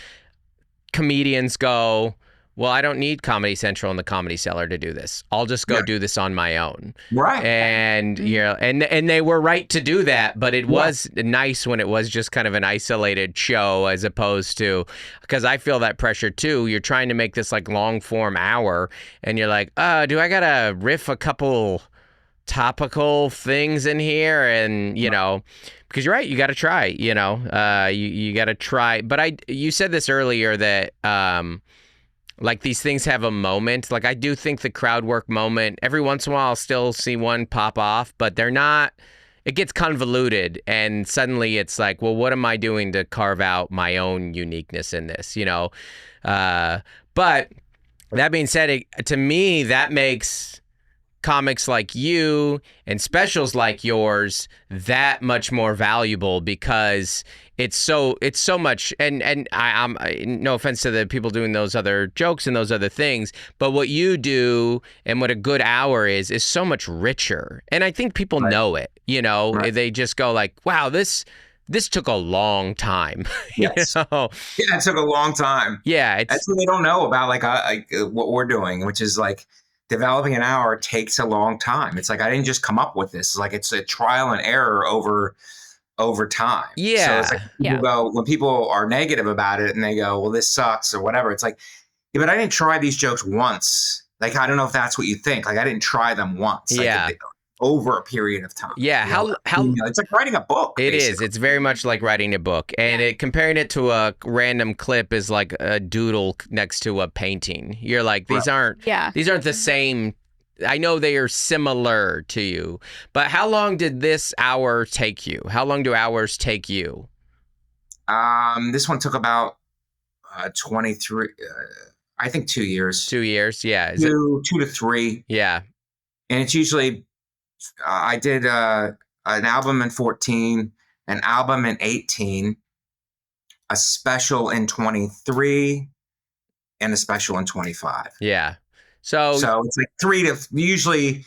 comedians go, well, I don't need Comedy Central and the Comedy Cellar to do this. I'll just go do this on my own. Right. And and they were right to do that, but it was nice when it was just kind of an isolated show as opposed to, because I feel that pressure too. You're trying to make this like long form hour and you're like, do I gotta riff a couple topical things in here? And because you're right, you got to try, you got to try. But you said this earlier that like these things have a moment. Like I do think the crowd work moment, every once in a while I'll still see one pop off, but they're not, it gets convoluted and suddenly it's like, well, what am I doing to carve out my own uniqueness in this, But that being said, to me, that makes comics like you and specials like yours that much more valuable because it's so much, and I'm no offense to the people doing those other jokes and those other things, but what you do and what a good hour is so much richer, and I think people know it. They just go like, wow, this took a long time. Yes. Yeah, it took a long time. Yeah, that's what they don't know about like what we're doing, which is like developing an hour takes a long time. It's like I didn't just come up with this. It's like it's a trial and error over time. Yeah. So it's like people go, when people are negative about it and they go, well, this sucks or whatever. It's like, yeah, but I didn't try these jokes once. Like, I don't know if that's what you think. Like, I didn't try them once. Yeah. Like, over a period of time. Yeah. How it's like writing a book. It basically. is. It's very much like writing a book. And comparing it to a random clip is like a doodle next to a painting. You're like, these aren't the same. I know they are similar to you, but how long did this hour take you? How long do hours take you? This one took about 23, I think 2 years. 2 years, yeah. 2 to 3. Yeah. And it's usually, I did an album in 14, an album in 18, a special in 23, and a special in 25. Yeah. So it's like usually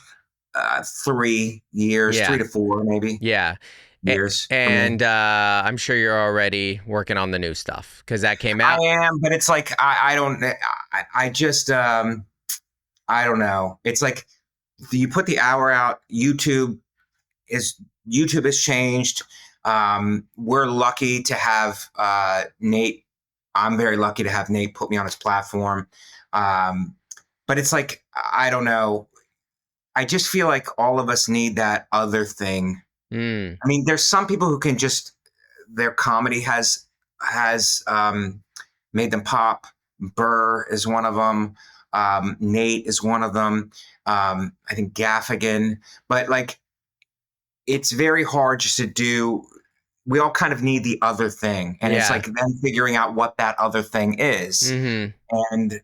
3 years, 3 to 4 maybe. Yeah. years. And I'm sure you're already working on the new stuff because that came out. I am, but it's like I don't. I just I don't know. It's like you put the hour out. YouTube has changed. We're lucky to have Nate. I'm very lucky to have Nate put me on his platform. But it's like, I don't know. I just feel like all of us need that other thing. I mean, there's some people who can just, their comedy has made them pop. Burr is one of them. Nate is one of them. I think Gaffigan. But like, it's very hard just to do. We all kind of need the other thing. And it's like then figuring out what that other thing is and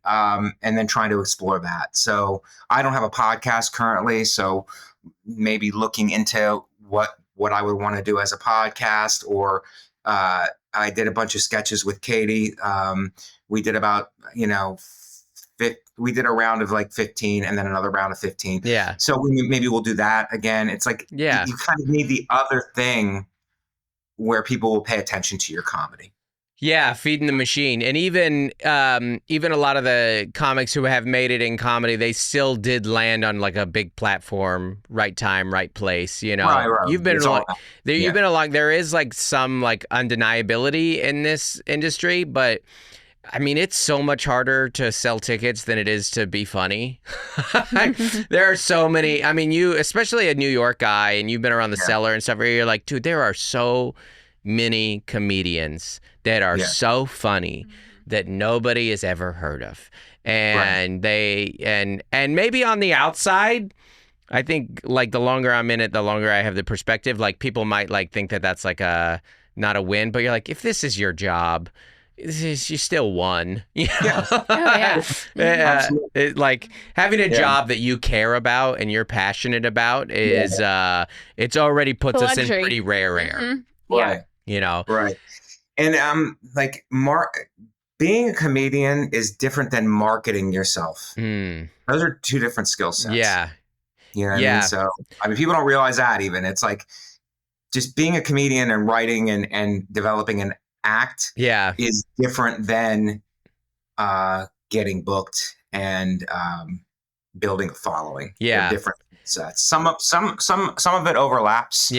then trying to explore that. So I don't have a podcast currently. So maybe looking into what I would want to do as a podcast, or I did a bunch of sketches with Katie. We did about, we did a round of like 15 and then another round of 15. Yeah. So maybe we'll do that again. It's like, you kind of need the other thing where people will pay attention to your comedy. Yeah, feeding the machine. And even a lot of the comics who have made it in comedy, they still did land on like a big platform, right time, right place, Right. You've been you've been along. There is like some like undeniability in this industry, but I mean, it's so much harder to sell tickets than it is to be funny. There are so many. I mean, you, especially a New York guy, and you've been around the cellar and stuff, where you're like, dude, there are so many comedians that are so funny that nobody has ever heard of. And and maybe on the outside, I think like the longer I'm in it, the longer I have the perspective, like people might like think that that's like not a win, but you're like, if this is your job, you still won. Like having a job that you care about and you're passionate about is it's already puts us in pretty rare Right. Right. And like being a comedian is different than marketing yourself. Those are two different skill sets. You know what I mean? So I mean, people don't realize that even. It's like just being a comedian and writing and developing an act is different than getting booked and building a following. They're different sets. Some of it overlaps.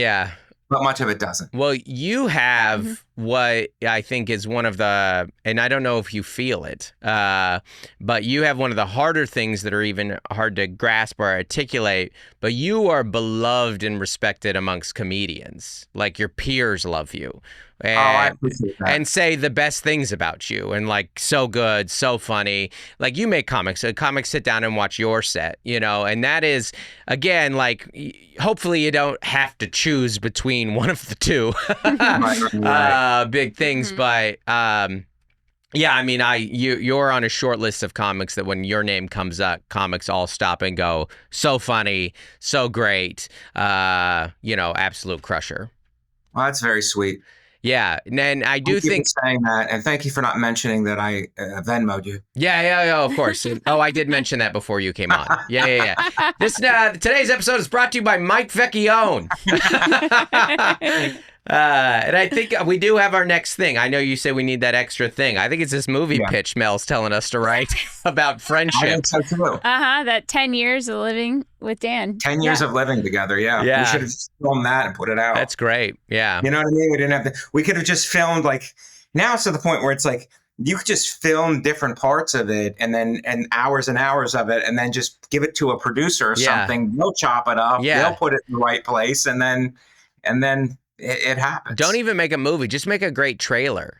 But much of it doesn't. Well, you have what I think is one of the, and I don't know if you feel it, but you have one of the harder things that are even hard to grasp or articulate, but you are beloved and respected amongst comedians. Like your peers love you. And, I appreciate that. And say the best things about you and like so good, so funny. Like you make comics. Comics sit down and watch your set, and that is, again, like hopefully you don't have to choose between one of the two big things. But yeah, I mean, you're on a short list of comics that when your name comes up, comics all stop and go, so funny, so great, absolute crusher. Well, that's very sweet. Yeah, and I do think saying that, and thank you for not mentioning that I Venmo'd you. Yeah, of course. Oh, I did mention that before you came on. Yeah. This today's episode is brought to you by Mike Vecchione. And I think we do have our next thing. I know you say we need that extra thing. I think it's this movie pitch Mel's telling us to write about friendship. I think so too. That 10 years of living with Dan. 10 years of living together. Yeah. We should have just filmed that and put it out. That's great. Yeah. You know what I mean? We didn't have to. We could have just filmed like. Now it's to the point where it's like you could just film different parts of it and hours and hours of it and then just give it to a producer or something. They'll chop it up. They'll put it in the right place and then it happens. Don't even make a movie. Just make a great trailer.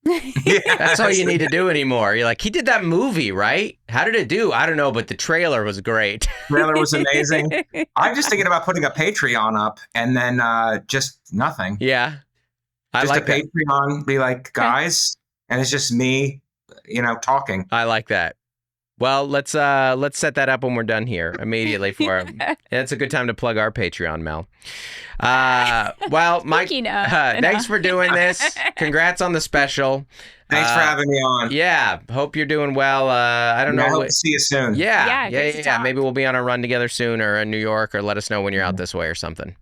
That's all you need to do anymore. You're like, he did that movie, right? How did it do? I don't know, but the trailer was great. Trailer was amazing. I'm just thinking about putting a Patreon up and then just nothing. Yeah. I just like a Patreon, be like, guys, and it's just me, talking. I like that. Well, let's set that up when we're done here immediately for him. It's a good time to plug our Patreon, Mel. Well, Mike, thanks for doing this. Congrats on the special. Thanks for having me on. Yeah, hope you're doing well. I don't know. I hope to see you soon. Yeah. Maybe we'll be on a run together soon or in New York, or let us know when you're out this way or something.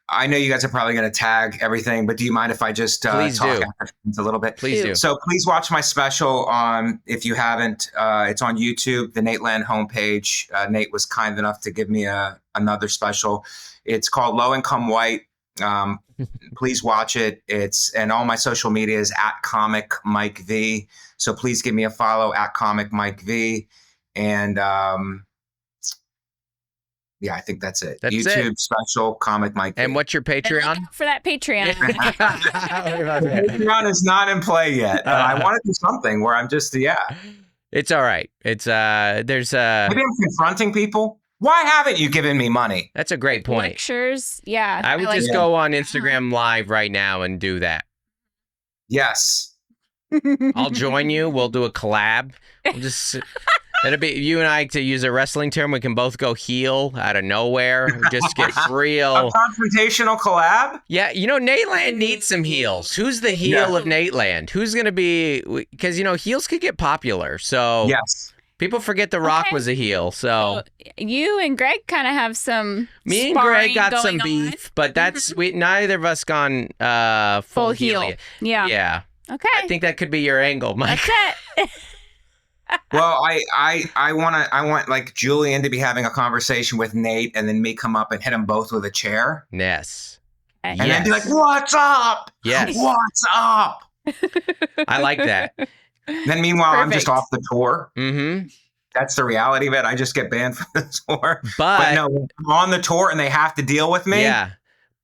I know you guys are probably going to tag everything, but do you mind if I just talk after a little bit? Please do. So please watch my special if you haven't. It's on YouTube, the Nateland homepage. Nate was kind enough to give me another special. It's called Low Income White. Please watch it. And all my social media is @Comic Mike V. So please give me a follow @Comic Mike V. And I think that's it. That's YouTube special Comic Mike V. And what's your Patreon? For that Patreon. Patreon is not in play yet. I want to do something where I'm just It's all right. It's there's maybe I'm confronting people. Why haven't you given me money? That's a great point. Lectures. Yeah. I would just go on Instagram Live right now and do that. Yes. I'll join you. We'll do a collab. We'll just that'll be you and I, to use a wrestling term. We can both go heel out of nowhere. Just get real. A confrontational collab? Yeah, Nateland needs some heels. Who's the heel of Nateland? Who's going to be? Because heels could get popular. So yes. People forget The Rock was a heel, so you and Greg kind of have some. Me and Greg got some beef, but that's neither of us gone full heel yet. Yeah. Yeah. Okay. I think that could be your angle, Mike. That's it. Well, I want like Julian to be having a conversation with Nate, and then me come up and hit them both with a chair. Yes. And then be like, "What's up? Yes. What's up?" I like that. Then meanwhile, I'm just off the tour. Mm-hmm. That's the reality of it. I just get banned from the tour. But no, I'm on the tour and they have to deal with me. Yeah.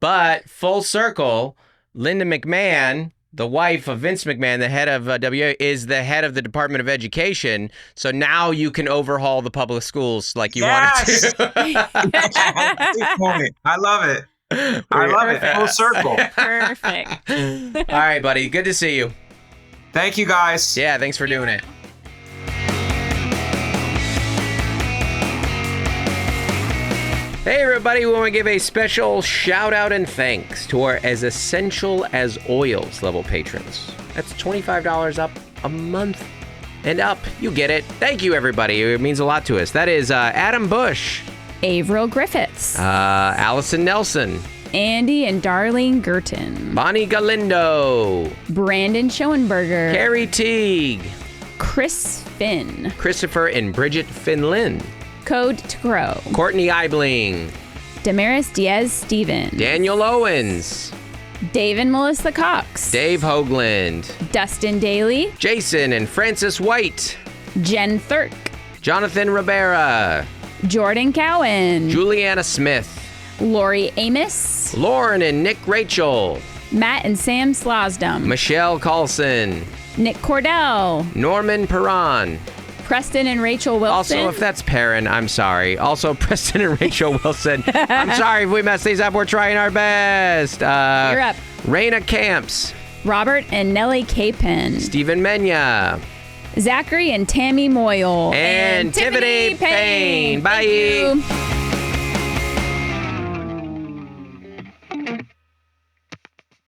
But full circle, Linda McMahon, the wife of Vince McMahon, the head of WA, is the head of the Department of Education. So now you can overhaul the public schools like you wanted to. I love it. I love it. Full circle. Perfect. All right, buddy. Good to see you. Thank you, guys. Yeah, thanks for doing it. Hey, everybody. We want to give a special shout out and thanks to our As Essential as Oils level patrons. That's $25 up a month and up. You get it. Thank you, everybody. It means a lot to us. That is Adam Bush, Averill Griffiths, Allison Nelson, Andy and Darlene Gurton, Bonnie Galindo, Brandon Schoenberger, Carrie Teague, Chris Finn, Christopher and Bridget Finlin, Code to Grow, Courtney Eibling, Damaris Diaz-Steven, Daniel Owens, Dave and Melissa Cox, Dave Hoagland, Dustin Daly, Jason and Francis White, Jen Thirk, Jonathan Rivera, Jordan Cowan, Juliana Smith, Lori Amos, Lauren and Nick Rachel, Matt and Sam Slosdom, Michelle Carlson, Nick Cordell, Norman Perron. Preston and Rachel Wilson. Also, if that's Perrin, I'm sorry. Also, Preston and Rachel Wilson. I'm sorry if we messed these up. We're trying our best. You're up. Raina Camps, Robert and Nellie Capen, Stephen Menya, Zachary and Tammy Moyle, and Tiffany Payne. Bye. Thank you.